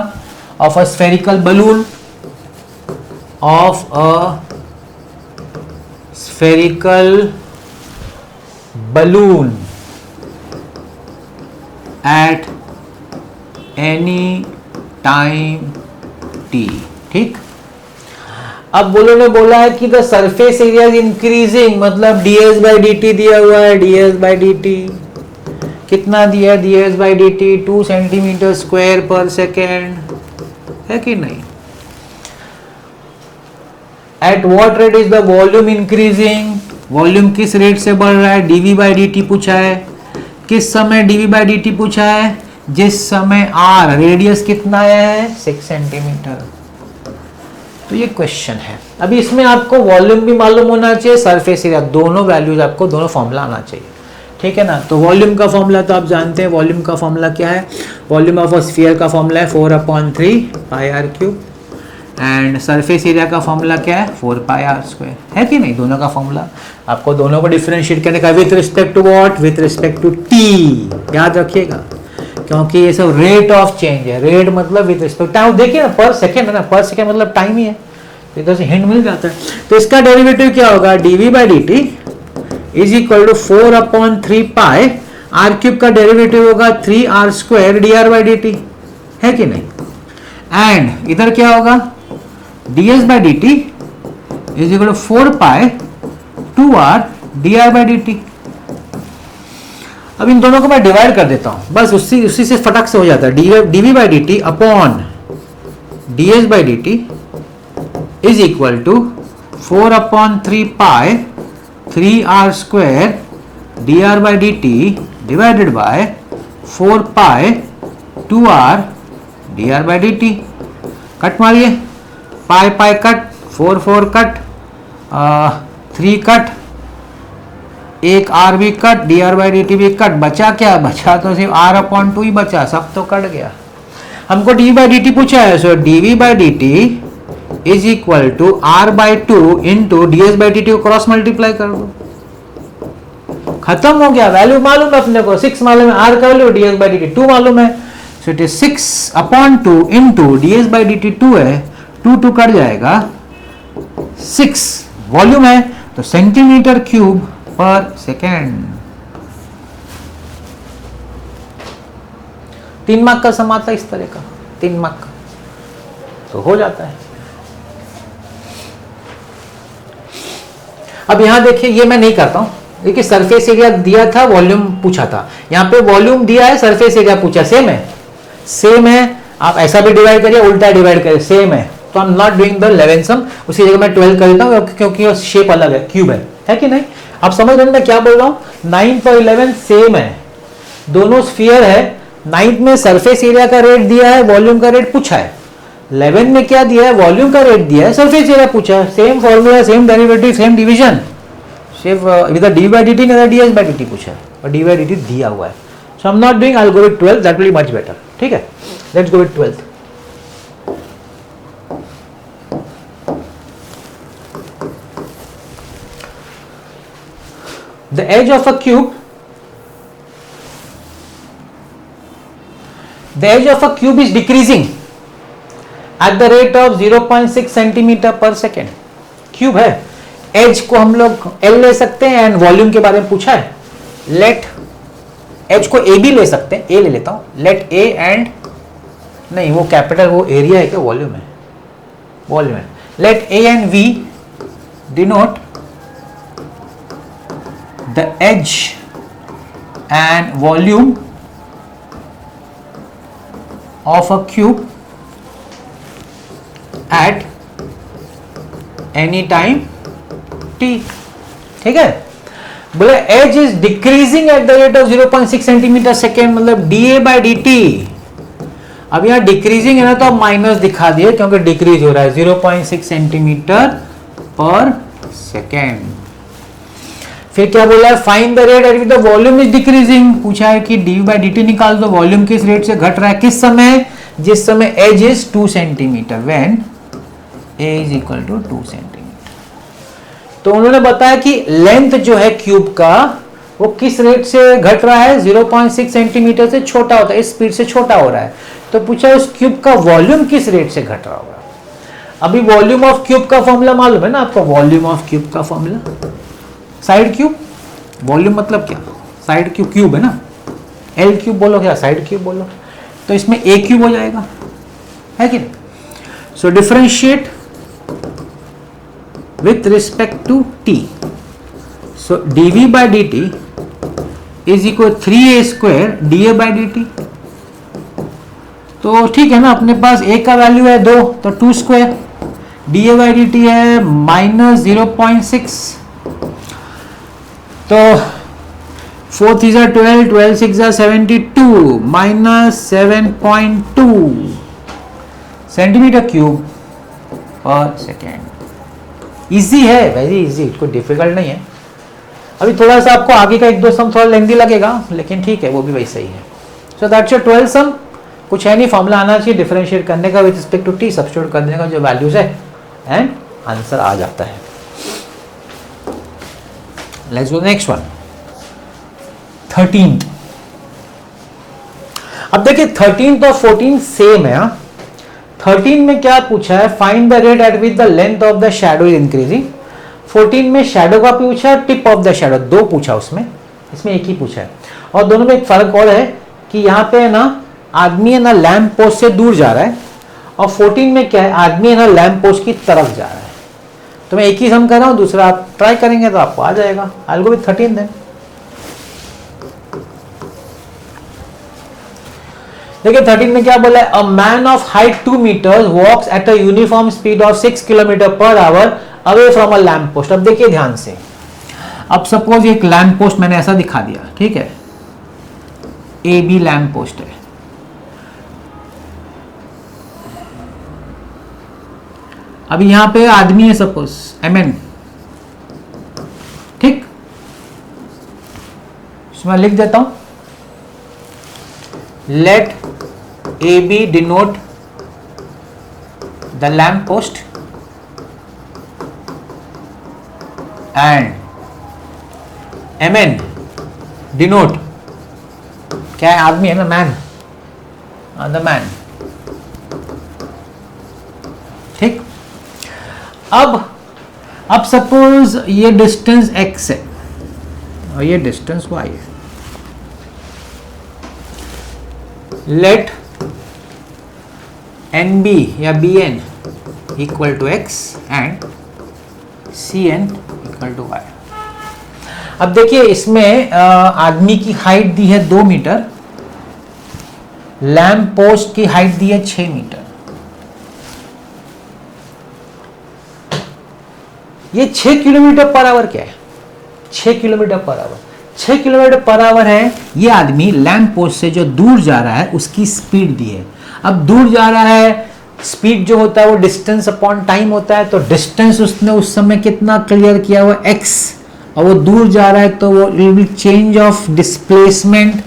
of a spherical balloon, of a spherical balloon at any time t। ठीक, अब बोलो ने बोला है कि the surface area is increasing, मतलब ds बाई डी टी दिया हुआ है, ds बाई डी टी कितना दिया है, ds by D T 2 centimetre square पर सेकेंड, है कि नहीं। At what rate is the volume increasing, volume किस रेट से बढ़ रहा है, dv बाई डी टी पूछा है, किस समय dv बाई डी टी पूछा है, जिस समय r रेडियस कितना है 6 सेंटीमीटर। तो ये क्वेश्चन है। अभी इसमें आपको वॉल्यूम भी मालूम होना चाहिए, सरफेस एरिया, दोनों वैल्यूज आपको, दोनों फॉर्मूला आना चाहिए, ठीक है ना। तो वॉल्यूम का फॉर्मूला तो आप जानते हैं, वॉल्यूम का फॉर्मूला क्या है, वॉल्यूम ऑफ अ स्फीयर का फॉर्मूला है 4/3 pi are cube, and surface area का फॉर्मूला क्या है 4 पाई आर स्क्वायर, है कि नहीं। दोनों का फॉर्मूला आपको, दोनों को डिफरेंशिएट करने का with respect to what, with respect to T, याद रखिएगा, क्योंकि ये सब रेट ऑफ चेंज है। रेट मतलब विद रिस्पेक्ट टाइम, देखिए ना पर सेकेंड है ना, पर सेकेंड मतलब टाइम ही है, इधर से हिंट मिल जाता है। तो इसका डेरिवेटिव क्या होगा, dv by D T is equal to 4/3 pi are cube का डेरिवेटिव होगा 3r square dr by D T, है कि नहीं। एंड इधर क्या होगा, ds by D T is equal to 4 pi 2r dr by D T. अब इन दोनों को मैं डिवाइड कर देता हूं, बस उसी से फटक से हो जाता है, dv by D T upon ds by D T is equal to 4/3 pi 3r square dr by D T divided by 4 pi 2r dr by D T. Cut मारिए, pi pi cut, 4 cut, 3 cut, एक r भी cut, dr by D T भी कट, बचा क्या, बचा तो सिर्फ r/2 ही बचा, सब तो कट गया। हमको dv बाई डी टी पूछा है, so dv by D T is equal to r/2 into ds by D T को क्रॉस मल्टीप्लाई कर दो, खत्म हो गया। वैल्यू मालूम है अपने को, 6 मालूम है, r का value, ds by D T 2 मालूम है, so it is 6/2 into ds by D T 2 है, 2 कट जाएगा, 6 वॉल्यूम है, तो सेंटीमीटर क्यूब पर सेकेंड। 3 मार्क का सम आता है इस तरह का, 3 मार्क का तो हो जाता है। अब यहां देखिए, ये मैं नहीं करता हूं, देखिए सरफेस एरिया दिया था, वॉल्यूम पूछा था, यहां पे वॉल्यूम दिया है, सरफेस एरिया पूछा, सेम है, सेम है। आप ऐसा भी डिवाइड करिए, उल्टा डिवाइड करिए, सेम है, तो आई एम नॉट डूइंग द 11 सम, उसी जगह मैं 12 कर देता हूं, क्योंकि शेप अलग है, क्यूब है कि नहीं। आप समझ रहे हैं मैं क्या बोल रहा हूं, 9 और 11 सेम है, दोनों स्फीयर है। 9 में सरफेस एरिया का रेट दिया है, वॉल्यूम का रेट पूछा है, 11 में क्या दिया है, वॉल्यूम का रेट दिया है, सरफेस एरिया पूछा है, same formula, same derivative, same division, सिर्फ इधर डी बाई डी टी नहीं, ds बाई डी टी पूछा है और डी बाई डी टी दिया हुआ है। So I am not doing, I will go with 12, that will be much better, ठीक है। Let's go with 12। The edge of a cube, the edge of a cube is decreasing at the rate of 0.6 centimetre पर सेकेंड। क्यूब है, एज को हम लोग L ले सकते हैं, एंड वॉल्यूम के बारे में पूछा है, लेट एज को A भी ले सकते हैं, A ले लेता हूं, लेट A एंड, नहीं वो कैपिटल, वो एरिया है क्या, वॉल्यूम है, वॉल्यूम है, let A and V denote the edge and volume of a cube at any time t, ठीक है। बोले edge is decreasing at the rate of 0.6 centimetre second, मतलब dA by dt। अब यहां डिक्रीजिंग है ना, तो अब माइनस दिखा दिए, क्योंकि डिक्रीज हो रहा है 0.6 सेंटीमीटर पर सेकेंड। फिर क्या बोला है, find the rate at which the volume is decreasing, पूछा है कि डी बाई डी टी निकाल दो, वॉल्यूम किस रेट से घट रहा है, किस समय, जिस समय edge is 2 centimetre, when A is equal to 2 centimetre. तो उन्होंने बताया कि लेंथ जो है क्यूब का, वो किस रेट से घट रहा है, 0.6 सेंटीमीटर से छोटा होता है, इस स्पीड से छोटा हो रहा है। तो पूछा उस क्यूब का वॉल्यूम किस रेट से घट रहा होगा। अभी वॉल्यूम ऑफ क्यूब का फॉर्मूला मालूम है ना आपको, वॉल्यूम ऑफ क्यूब का फॉर्मूला, साइड क्यूब, वॉल्यूम मतलब क्या, साइड क्यूब, क्यूब है ना, एल क्यूब बोलो क्या, साइड क्यूब बोलो, तो इसमें ए क्यूब हो जाएगा, है कि नहीं। सो differentiate with respect to t. So dv by dt is equal 3a square da by dt. तो ठीक है ना, अपने पास a का वैल्यू है 2, तो 2 स्क्वायर, da by dt है माइनस 0.6, तो 4 3 जा 12, 12 6 जा 72, माइनस 7.2 सेंटीमीटर क्यूब पर सेकेंड। इजी है, वेरी इजी, कोई डिफिकल्ट नहीं है। अभी थोड़ा सा आपको आगे का 1-2 सम थोड़ा लेंथी लगेगा, लेकिन ठीक है, वो भी वही सही है। So that's your 12 sum. कुछ है नहीं, फॉर्मूला आना चाहिए डिफरेंशिएट करने का with respect to T, substitute करने का जो वैल्यूज है, एंड आंसर आ जाता है। Let's go next one, 13th। अब देखिए 13th और 14 सेम है। 13 में क्या पूछा है, find the rate at which the length of the shadow is increasing. 14 में शैडो का पूछा है, टिप ऑफ द शैडो, 2 पूछा उसमें, इसमें एक ही पूछा है। और दोनों में एक फर्क और है कि यहाँ पे है ना आदमी है ना लैंप पोस्ट से दूर जा रहा है, और 14 में क्या है, आदमी है ना लैंप पोस्ट की तरफ जा रहा है। तो मैं एक ही सम कर रहा हूँ, दूसरा आप ट्राई करेंगे तो आपको आ जाएगा। I will go with 13 then. देखिए 13 में क्या बोला है, a man of height 2 metres walks at a uniform speed of 6 kilometre per hour away from a lamp post. अब देखिए ध्यान से, अब सपोज एक लैंप पोस्ट मैंने ऐसा दिखा दिया, ठीक है, ए बी लैंप पोस्ट है। अभी यहां पे आदमी है सपोज एमएन, ठीक, इसमें लिख देता हूं, let A B denote the lamp post and M N denote क्या है, आदमी है ना, मैन, द मैन, ठीक। अब सपोज ये डिस्टेंस x है और ये डिस्टेंस y है। लेट एन बी या B N equal to X and C N equal to Y. अब देखिए इसमें आदमी की हाइट दी है 2 मीटर, लैंप पोस्ट की हाइट दी है 6 मीटर। ये 6 किलोमीटर पर आवर क्या है, 6 kilometre per our, 6 kilometre per our है। ये आदमी लैंप पोस्ट से जो दूर जा रहा है उसकी स्पीड दी है। अब दूर जा रहा है, स्पीड जो होता है वो डिस्टेंस अपॉन टाइम होता है, तो डिस्टेंस उसने उस समय कितना क्लियर किया हुआ x, और वो दूर जा रहा है तो वो विल चेंज ऑफ डिस्प्लेसमेंट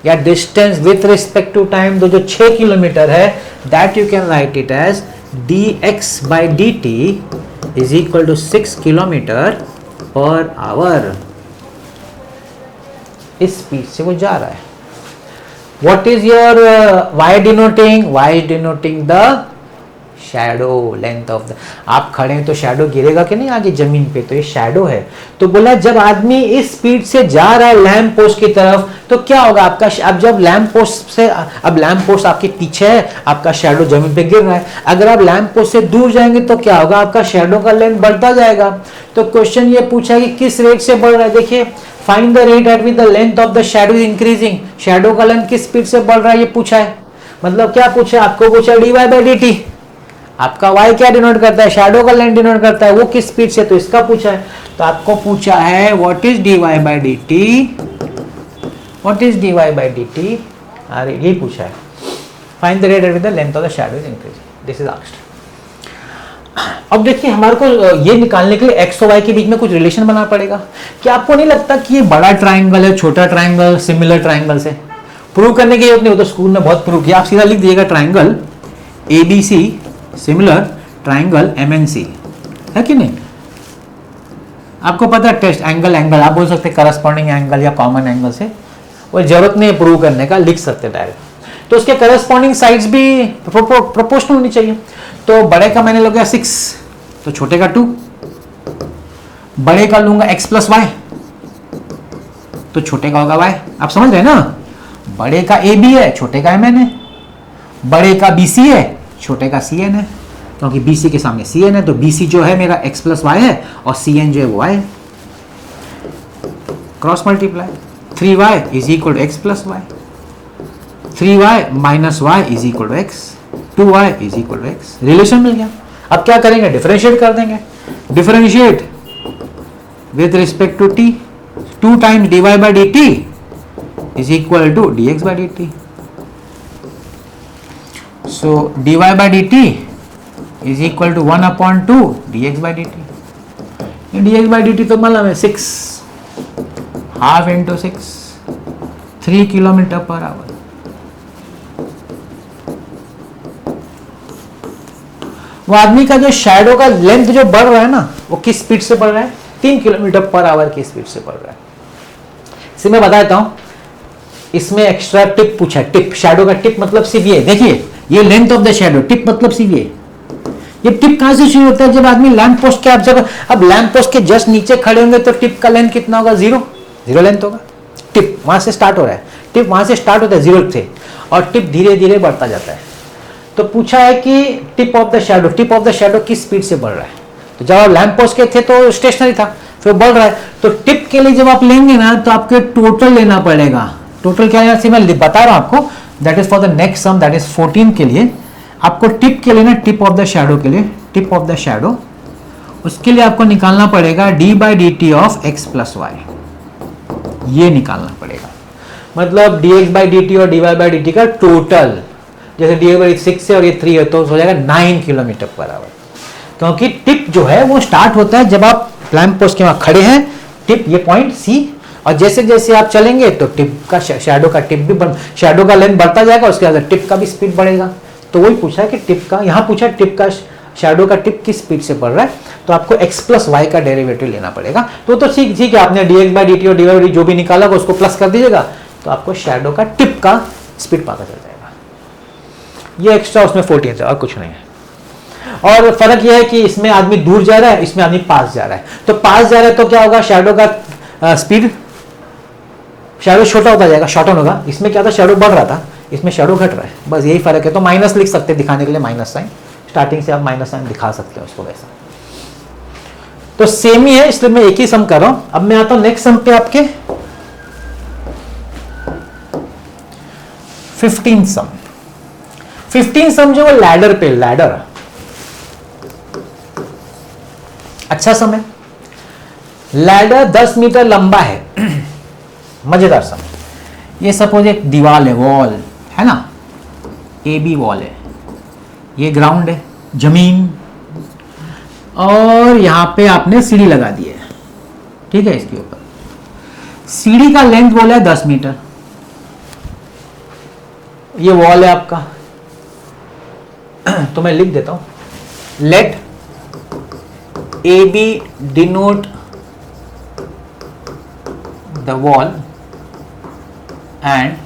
या distance with respect to time. तो जो 6 किलोमीटर है that you can write it as dx by dt is equal to 6 kilometre per hour. इस स्पीड से वो जा रहा है। What is your y denoting? Y is denoting the shadow length of the। आप खड़े हैं तो शैडो गिरेगा कि नहीं आगे जमीन पे, तो ये शैडो है। तो बोला जब आदमी इस स्पीड से जा रहा है लैंप पोस्ट की तरफ तो क्या होगा आपका, अब जब लैंप पोस्ट से, अब लैंप पोस्ट आपके पीछे है, आपका शैडो जमीन पे गिर रहा है। अगर आप लैंप पोस्ट से दूर जाएंगे तो क्या होगा, आपका शैडो का लेंथ बढ़ता जाएगा। तो क्वेश्चन ये पूछा है कि किस रेट से बढ़ रहा है। देखिए find the rate at which the length of the shadow is increasing. Shadow का लेंथ किस स्पीड से बढ़ रहा है ये पूछा है। मतलब क्या पूछा है आपको, पूछा dy by dt। आपका y क्या डिनोट करता है, शैडो का लेंथ डिनोट करता है, वो किस स्पीड से, तो इसका पूछा है। तो आपको पूछा है what is dy by dt, what is dy by dt, अरे ये पूछा है। Find the rate at which the length of the shadow is increasing, this is asked. अब देखिए हमारे को ये निकालने के लिए x और y के बीच में कुछ रिलेशन बनाना पड़ेगा। क्या आपको नहीं लगता कि ये बड़ा ट्राइंगल है, छोटा ट्राइंगल सिमिलर ट्राइंगल से? प्रूव करने की जरूरत नहीं, वो तो स्कूल में बहुत प्रूव किया। आप सीधा लिख दिएगा triangle ABC similar triangle MNC, है कि नहीं? आपको पता है टेस्ट एंगल, एंगल आप बोल सकते हैं करस्पॉन्डिंग एंगल या कॉमन एंगल से, वो जरूरत नहीं है प्रूव करने का, लिख सकते डायरेक्ट। तो उसके करस्पॉन्डिंग साइड्स भी प्रोपोर्शनल होनी चाहिए। तो बड़े का मैंने लगा 6, तो छोटे का 2, बड़े का लूंगा x प्लस वाई, तो छोटे का होगा y। आप समझ रहे हैं ना, बड़े का AB है, छोटे का MN है, बड़े का BC है, छोटे का CN है। क्योंकि BC के सामने CN है, तो BC जो है मेरा x प्लस वाई है और CN जो है वो y है। Cross multiply 3y is equal to x plus y, 3y minus y is equal to x, 2y is equal to x. Relation मिल गया। अब क्या करेंगे, डिफरेंशिएट कर देंगे। Differentiate with respect to t, 2 times dy by D T is equal to dx by D t. So dy by D T is equal to 1/2 dx by D t. dx by D t तो मतलब है 6, half into 6, 3 kilometre per our. वो आदमी का जो शैडो का लेंथ जो बढ़ रहा है ना, वो किस स्पीड से बढ़ रहा है, 3 किलोमीटर पर आवर की स्पीड से बढ़ रहा है। इसे मैं बता देता हूं, इसमें एक्स्ट्रा टिप पूछा है। टिप, शैडो का टिप मतलब सिर्फ ये देखिए, ये length of the shadow, tip मतलब सिर्फ ये टिप कहां से शुरू होता है, जब आदमी लैंप पोस्ट के, आप जब अब लैंप पोस्ट के जस्ट नीचे खड़े होंगे तो टिप का लेंथ कितना होगा, 0 लेंथ होगा। टिप वहां से स्टार्ट हो रहा है, टिप वहां से स्टार्ट होता है 0 से, और टिप धीरे धीरे बढ़ता जाता है। तो पूछा है कि टिप ऑफ द शैडो किस स्पीड से बढ़ रहा है। तो जब आप लैंप पोस्ट के थे तो स्टेशनरी था, फिर बढ़ रहा है। तो टिप के लिए जब आप लेंगे ना, तो आपके टोटल लेना पड़ेगा। टोटल क्या है, मैं बता रहा हूं आपको, that is for the next sum, that is 14 के लिए। आपको टिप के लिए ना, टिप ऑफ द शैडो के लिए, टिप ऑफ द शैडो, उसके लिए आपको निकालना पड़ेगा D by D T of X plus Y, ये निकालना पड़ेगा। मतलब dx बाई डी टी और dy बाई डी टी का टोटल, जैसे dx बाई 6 है और ये 3 है, तो हो जाएगा 9 किलोमीटर पर आवर। क्योंकि टिप जो है वो स्टार्ट होता है जब आप लैंप पोस्ट के वहां खड़े हैं, टिप ये पॉइंट C, और जैसे जैसे आप चलेंगे तो टिप का शैडो का टिप भी शैडो का लेंथ बढ़ता जाएगा, उसके बाद टिप का भी स्पीड बढ़ेगा। तो वही पूछा है कि टिप का, यहाँ पूछा टिप का शैडो का टिप किस स्पीड से बढ़ रहा है, तो आपको x प्लस वाई का डेरिवेटिव लेना पड़ेगा। तो ठीक है, आपने dx बाई डी टी और dy बाई डी जो भी निकाला उसको प्लस कर दीजिएगा, तो आपको शैडो का टिप का स्पीड पता चल जाएगा। ये एक्स्ट्रा उसमें 14 है और कुछ नहीं है। और फर्क यह है कि इसमें आदमी दूर जा रहा है, इसमें आदमी पास जा रहा है। तो पास जा रहा है तो क्या होगा, शैडो का स्पीड, शैडो छोटा होता जाएगा, शॉर्टन होगा। इसमें क्या था, शैडो बढ़ रहा था, इसमें शैडो घट रहा है, बस यही फर्क है। तो माइनस लिख सकते हैं दिखाने के लिए, माइनस साइन, स्टार्टिंग से आप माइनस साइन दिखा सकते हैं उसको वैसा। तो सेम ही है, इसलिए मैं एक ही सम कर रहा हूं। अब मैं आता हूं नेक्स्ट सम पे, आपके 15 सम। 15 सम जो लैडर पे, लैडर अच्छा सम है। लैडर 10 मीटर लंबा है, मजेदार सम। ये सपोज एक दीवार है, वॉल है ना, AB वॉल है, ये ग्राउंड है, जमीन, और यहां पे आपने सीढ़ी लगा दी है, ठीक है। इसके ऊपर सीढ़ी का लेंथ बोला है 10 मीटर। ये वॉल है आपका, तो मैं लिख देता हूं, let AB denote the wall and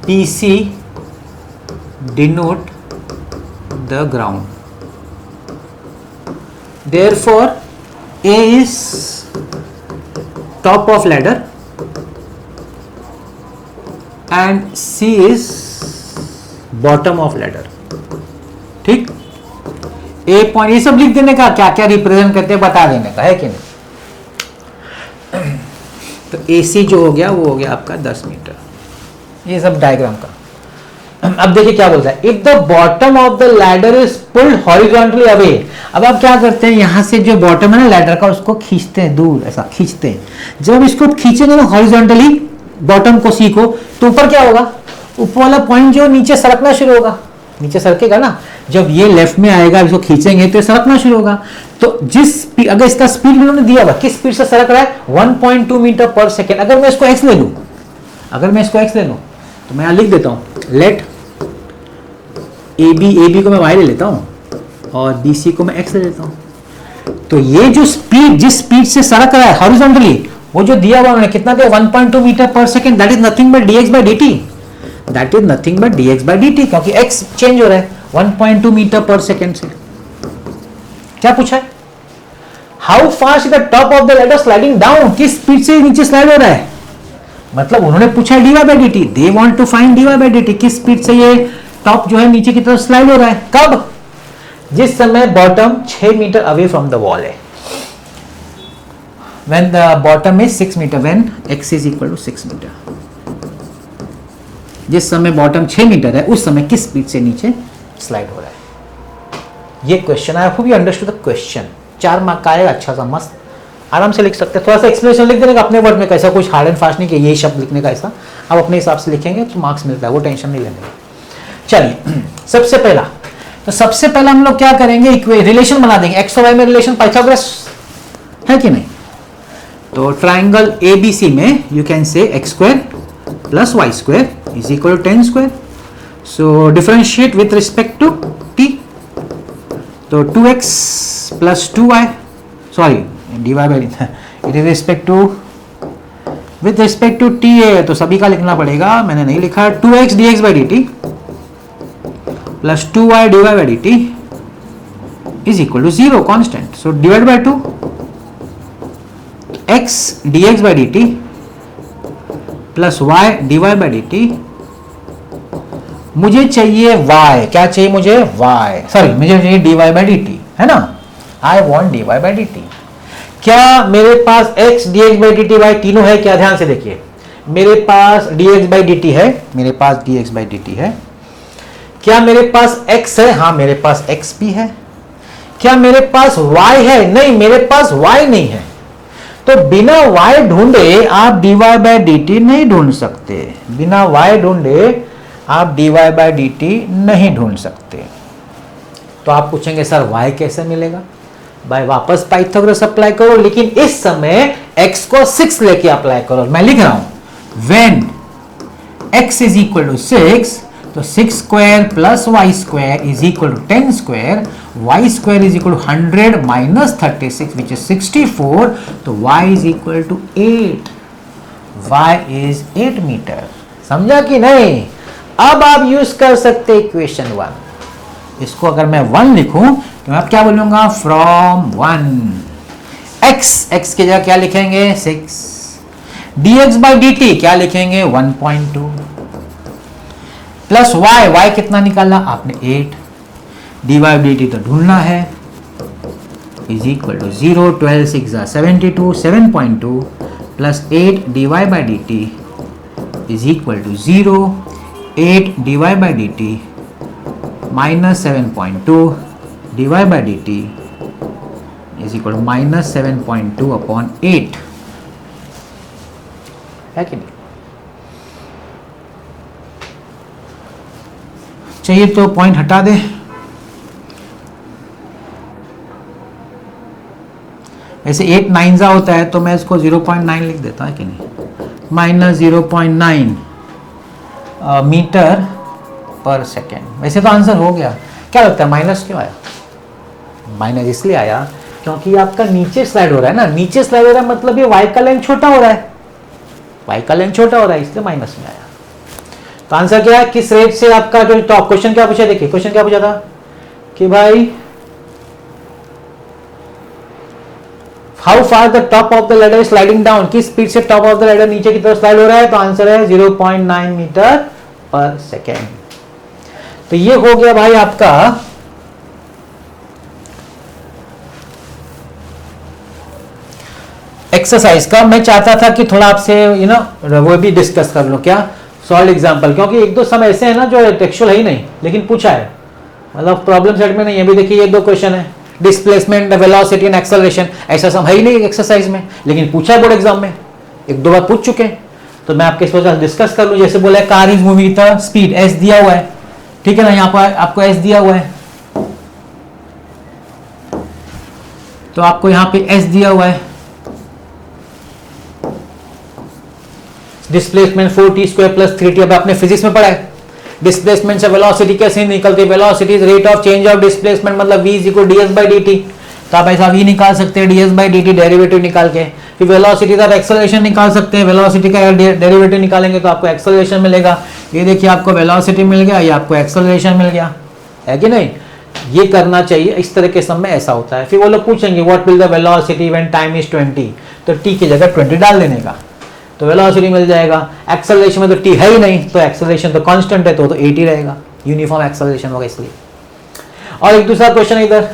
BC denote the ground. Therefore, A is top of ladder and C is bottom of ladder. ठीक, A पॉइंट, ये सब लिख देने का, क्या क्या रिप्रेजेंट करते हैं बता देने का है कि नहीं। तो AC जो हो गया वो हो गया आपका 10 मीटर, ये सब डायग्राम का। अब देखिए क्या बोलता है, if the bottom of the ladder is pulled horizontally away. अब आप क्या करते हैं, यहां से जो बॉटम है ना लैडर का, उसको खींचते हैं दूर, ऐसा खींचते हैं। जब इसको खींचेंगे ना हॉरिजॉन्टली, बॉटम को सी को, तो ऊपर क्या होगा, ऊपर वाला पॉइंट जो नीचे सरकना शुरू होगा, नीचे सरकेगा ना। जब ये लेफ्ट में आएगा, इसको खींचेंगे तो ये सरकना शुरू होगा। तो अगर इसका स्पीड उन्होंने दिया हुआ, किस स्पीड से सरक रहा है, 1.2 मीटर पर सेकेंड। अगर मैं इसको x ले लूं, तो मैं यहां लिख देता हूं, लेट AB को मैं y ले लेता हूं और BC को मैं x ले लेता हूं। तो ये जो स्पीड, जिस स्पीड से सरक रहा है हॉरिजॉन्टली, वो जो दिया हुआ उन्होंने कितना दिया, 1.2 मीटर पर second, that is nothing but dx by dt, that is nothing but dx by dt, क्योंकि x चेंज हो रहा है 1.2 मीटर पर सेकेंड से। क्या पूछा है, how fast the top of the ladder sliding down, किस स्पीड से नीचे स्लाइड हो रहा है। मतलब उन्होंने पूछा है dy by dt, they want to find dy by dt, किस स्पीड से ये टॉप जो है नीचे की तरफ स्लाइड हो रहा है। कब, जिस समय bottom 6 metre away from the wall है, when the bottom is 6 metre, when x is equal to 6 metre, जिस समय बॉटम 6 मीटर है उस समय किस स्पीड से नीचे स्लाइड हो रहा है। ये question I hope you understood the question. 4 mark का आएगा, अच्छा सा मस्त, आराम से लिख सकते हैं। थोड़ा सा एक्सप्लेनेशन लिख देने का अपने वर्ड में, कैसा कुछ हार्ड एंड फास्ट नहीं कि यही शब्द लिखने का, ऐसा आप अपने हिसाब से लिखेंगे तो मार्क्स मिलता है, वो टेंशन नहीं लेने का। चलिए सबसे पहला हम लोग क्या करेंगे, रिलेशन बना देंगे। एक्स और वाई में रिलेशन पाइथागोरस है कि नहीं, तो ट्राइंगल एबीसी में you can say X square plus Y square is equal to 10 square. So differentiate with respect to T, तो 2x plus 2y, sorry dy by it is respect to with respect to T है तो सभी का लिखना पड़ेगा, मैंने नहीं लिखा। 2x dx by dt plus 2y dy by dt is equal to 0 constant. So divide by 2 x dx by dt plus y dy by dt, मुझे चाहिए y, क्या चाहिए मुझे y, सॉरी मुझे चाहिए dy बाई dt, है ना, I want dy by dt। क्या मेरे पास x dx by dt y तीनों है क्या, ध्यान से देखिए, मेरे पास dx बाई dt है, मेरे पास dx बाई dt है। क्या मेरे पास x है, हाँ मेरे पास x भी है। क्या मेरे पास y है, नहीं मेरे पास y नहीं है। तो बिना y ढूंढे आप dy बाई dt नहीं ढूंढ सकते, बिना y ढूंढे आप dy बाई dt नहीं ढूंढ सकते। तो आप पूछेंगे सर y कैसे मिलेगा, भाई वापस पाइथागोरस अप्लाई करो, लेकिन इस समय x को 6 लेके अप्लाई करो। मैं लिख रहा हूं when x is equal to 6, तो 6 square plus Y square is equal to 10 square, Y square is equal to 100 minus 36 which is 64, तो y is equal to 8, y is 8 metre. समझा कि नहीं। अब आप यूज कर सकते इक्वेशन 1, इसको अगर मैं 1 लिखूं तो मैं क्या बोलूंगा, फ्रॉम 1 x की जगह क्या लिखेंगे 6, dx बाई dt क्या लिखेंगे 1.2 प्लस y कितना निकाला आपने 8, dy बाई dt तो ढूंढना है, is equal to 0, 12 6 72, 7.2 plus 8 dy by dt is equal to 0, 8 dy by dt minus 7.2 dy by dt is equal to minus 7.2 upon 8, है कि नहीं। चाहिए तो पॉइंट हटा दे, ऐसे 8 9 होता है तो मैं इसको 0.9 लिख देता है कि नहीं, माइनस 0.9 मीटर पर सेकेंड। वैसे तो आंसर हो गया, क्या लगता है माइनस क्यों आया, माइनस इसलिए आया क्योंकि आपका नीचे स्लाइड हो रहा है ना, नीचे स्लाइड हो रहा है मतलब ये y का लेंथ छोटा हो रहा है, y का लेंथ छोटा हो रहा है इसलिए माइनस में आया। तो आंसर क्या है, किस रेट से आपका जो टॉप, क्वेश्चन क्या पूछा, देखिए क्वेश्चन क्या पूछा था कि भाई how far the top of the ladder sliding down, किस स्पीड से टॉप ऑफ द लैडर नीचे की तरफ स्लाइड हो रहा है, तो आंसर है 0.9 मीटर पर सेकेंड। तो ये हो गया भाई आपका एक्सरसाइज का। मैं चाहता था कि थोड़ा आपसे वो भी डिस्कस कर लो, क्या सॉल्व एग्जांपल, क्योंकि एक दो सम ऐसे हैं ना जो टेक्सचुअल है ही नहीं लेकिन पूछा है, मतलब प्रॉब्लम सेट में नहीं है। अभी देखिए ये 2 क्वेश्चन है, डिस्प्लेसमेंट, वेलोसिटी एंड एक्सेलरेशन, ऐसा सम है ही नहीं एक्सरसाइज में, लेकिन पूछा है बोर्ड एग्जाम में, 1-2 बार पूछ चुके हैं। तो मैं आपके साथ डिस्कस कर लूँ। जैसे बोला car is moving with speed S दिया हुआ है, ठीक है ना, यहाँ पर आपको एस दिया हुआ है, तो आपको यहाँ पे एस दिया हुआ है, डिस्प्लेसमेंट 4t² प्लस 3t। अब आपने फिजिक्स में पढ़ा है डिस्प्लेसमेंट से वेलोसिटी कैसे निकलती है, velocity is rate of change of displacement, मतलब v is equal ds by dt। तो आप ऐसा v निकाल सकते हैं ds बाई dt डेरिवेटिव निकाल के, फिर वेलोसिटी का एक्सेलरेशन निकाल सकते हैं, वेलोसिटी का डेरिवेटिव निकालेंगे तो आपको एक्सेलरेशन मिलेगा। ये देखिए आपको वेलोसिटी मिल गया, ये आपको एक्सेलरेशन मिल गया, है कि नहीं। ये करना चाहिए, इस तरह के समय ऐसा होता है। फिर वो लोग पूछेंगे what will the velocity when time is 20, तो t की जगह 20 डाल देने का, तो वेलोसिटी मिल जाएगा। एक्सेलरेशन में तो t है ही नहीं, तो एक्सेलरेशन तो कांस्टेंट है, तो 80 रहेगा, यूनिफॉर्म एक्सेलरेशन होगा इसलिए। और एक दूसरा क्वेश्चन है इधर,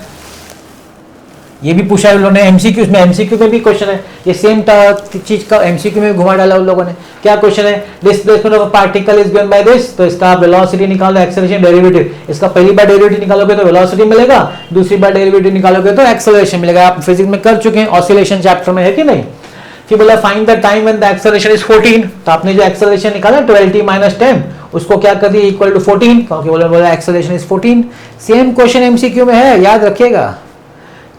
ये भी पूछा है उन लोगों ने एमसीक्यू में, एमसीक्यू में भी क्वेश्चन है, ये सेम चीज का एमसीक्यू में घुमा डाला उन लोगों ने। क्या क्वेश्चन है, displacement of particle is given by this, तो इसका वेलोसिटी निकालो, एक्सेलरेशन डेरिवेटिव, इसका पहली बार डेरिवेटिव निकालोगे तो वेलोसिटी मिलेगा, दूसरी बार डेरिवेटिव निकालोगे तो एक्सेलरेशन मिलेगा। आप फिजिक्स में कर चुके हैं, ऑसिलेशन चैप्टर में, है कि नहीं। फिर बोला find the time when the acceleration is 14, तो आपने जो एक्सेलरेशन निकाला 12t - 10 उसको क्या कर दिया इक्वल टू 14, क्योंकि बोला acceleration is 14। Same question MCQ में है, याद रखिएगा।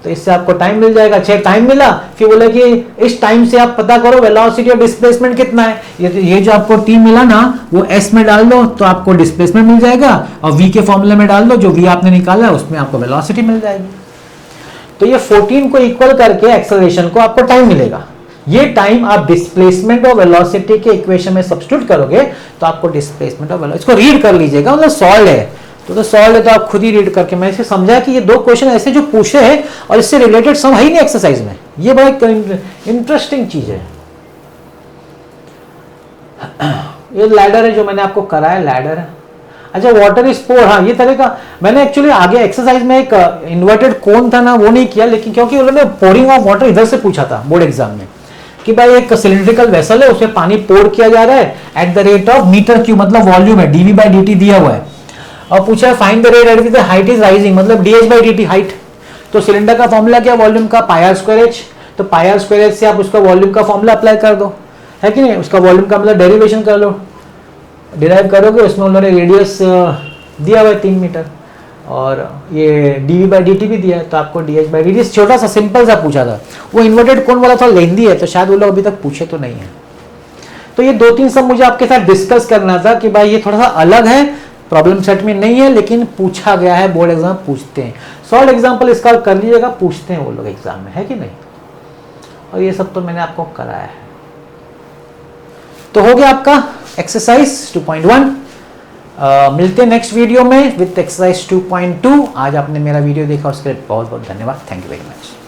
तो इससे आपको टाइम मिल जाएगा, 6 टाइम मिला। फिर बोले कि इस टाइम से आप पता करो वेलोसिटी और डिस्प्लेसमेंट कितना है। ये जो आपको टी मिला ना वो एस में डाल दो तो आपको डिस्प्लेसमेंट मिल जाएगा, और वी के फॉर्मूले में डाल दो जो वी आपने निकाला है उसमें आपको वेलोसिटी मिल जाएगी। तो ये 14 को इक्वल करके एक्सेलरेशन को आपको टाइम मिलेगा। ये टाइम आप डिस्प्लेसमेंट और वेलोसिटी के इक्वेशन में सब्स्टिट्यूट करोगे तो आपको डिस्प्लेसमेंट और वेलोसिटी, इसको रीड कर लीजिएगा, मतलब सॉल्व है तो सॉल्व है तो आप खुद ही रीड करके। मैं इसे समझा कि ये दो क्वेश्चन ऐसे जो पूछे हैं और इससे रिलेटेड सम है ही नहीं एक्सरसाइज में, ये बड़ा इंटरेस्टिंग चीज है। ये लैडर है जो मैंने आपको कराया, लैडर है। अच्छा वाटर इज पोर, हाँ ये तरह का मैंने एक्चुअली आगे एक्सरसाइज में एक इन्वर्टेड कोन था ना वो नहीं किया, लेकिन क्योंकि उन्होंने पोरिंग ऑफ वाटर इधर से पूछा था बोर्ड एग्जाम में कि भाई एक सिलिंड्रिकल वेसल है उसमें पानी पोर किया जा रहा है at the rate of metre cube, मतलब वॉल्यूम है, dV/dt दिया हुआ है, और पूछा है find the rate at which the height is rising, मतलब dH/dt हाइट। तो सिलेंडर का फॉर्मूला क्या, वॉल्यूम का πr²h, तो πr² से आप उसका वॉल्यूम का फॉर्मूला अप्लाई कर दो, है कि नहीं। उसका वॉल्यूम का मतलब डेरिवेशन कर लो, डिराइव करोगे, उसमें उन्होंने रेडियस दिया हुआ है 3 मीटर और ये dV/dt भी दिया है, तो आपको dH/dt छोटा सा सिंपल सा पूछा था। वो इन्वर्टेड कोन वाला थोड़ा लेंदी है तो शायद वो लोग अभी तक पूछे तो नहीं है। तो ये 2-3 सब मुझे आपके साथ डिस्कस करना था कि भाई ये थोड़ा सा अलग है, प्रॉब्लम सेट में नहीं है, लेकिन पूछा गया है, बोर्ड एग्जाम पूछते हैं। सॉल्व एग्जाम्पल इसका कर लीजिएगा, पूछते हैं वो लोग एग्जाम में, है कि नहीं। और ये सब तो मैंने आपको कराया है। तो हो गया आपका एक्सरसाइज 2.1। मिलते हैं नेक्स्ट वीडियो में विद एक्सरसाइज 2.2। आज आपने मेरा वीडियो देखा उसके लिए बहुत बहुत धन्यवाद, थैंक यू वेरी मच।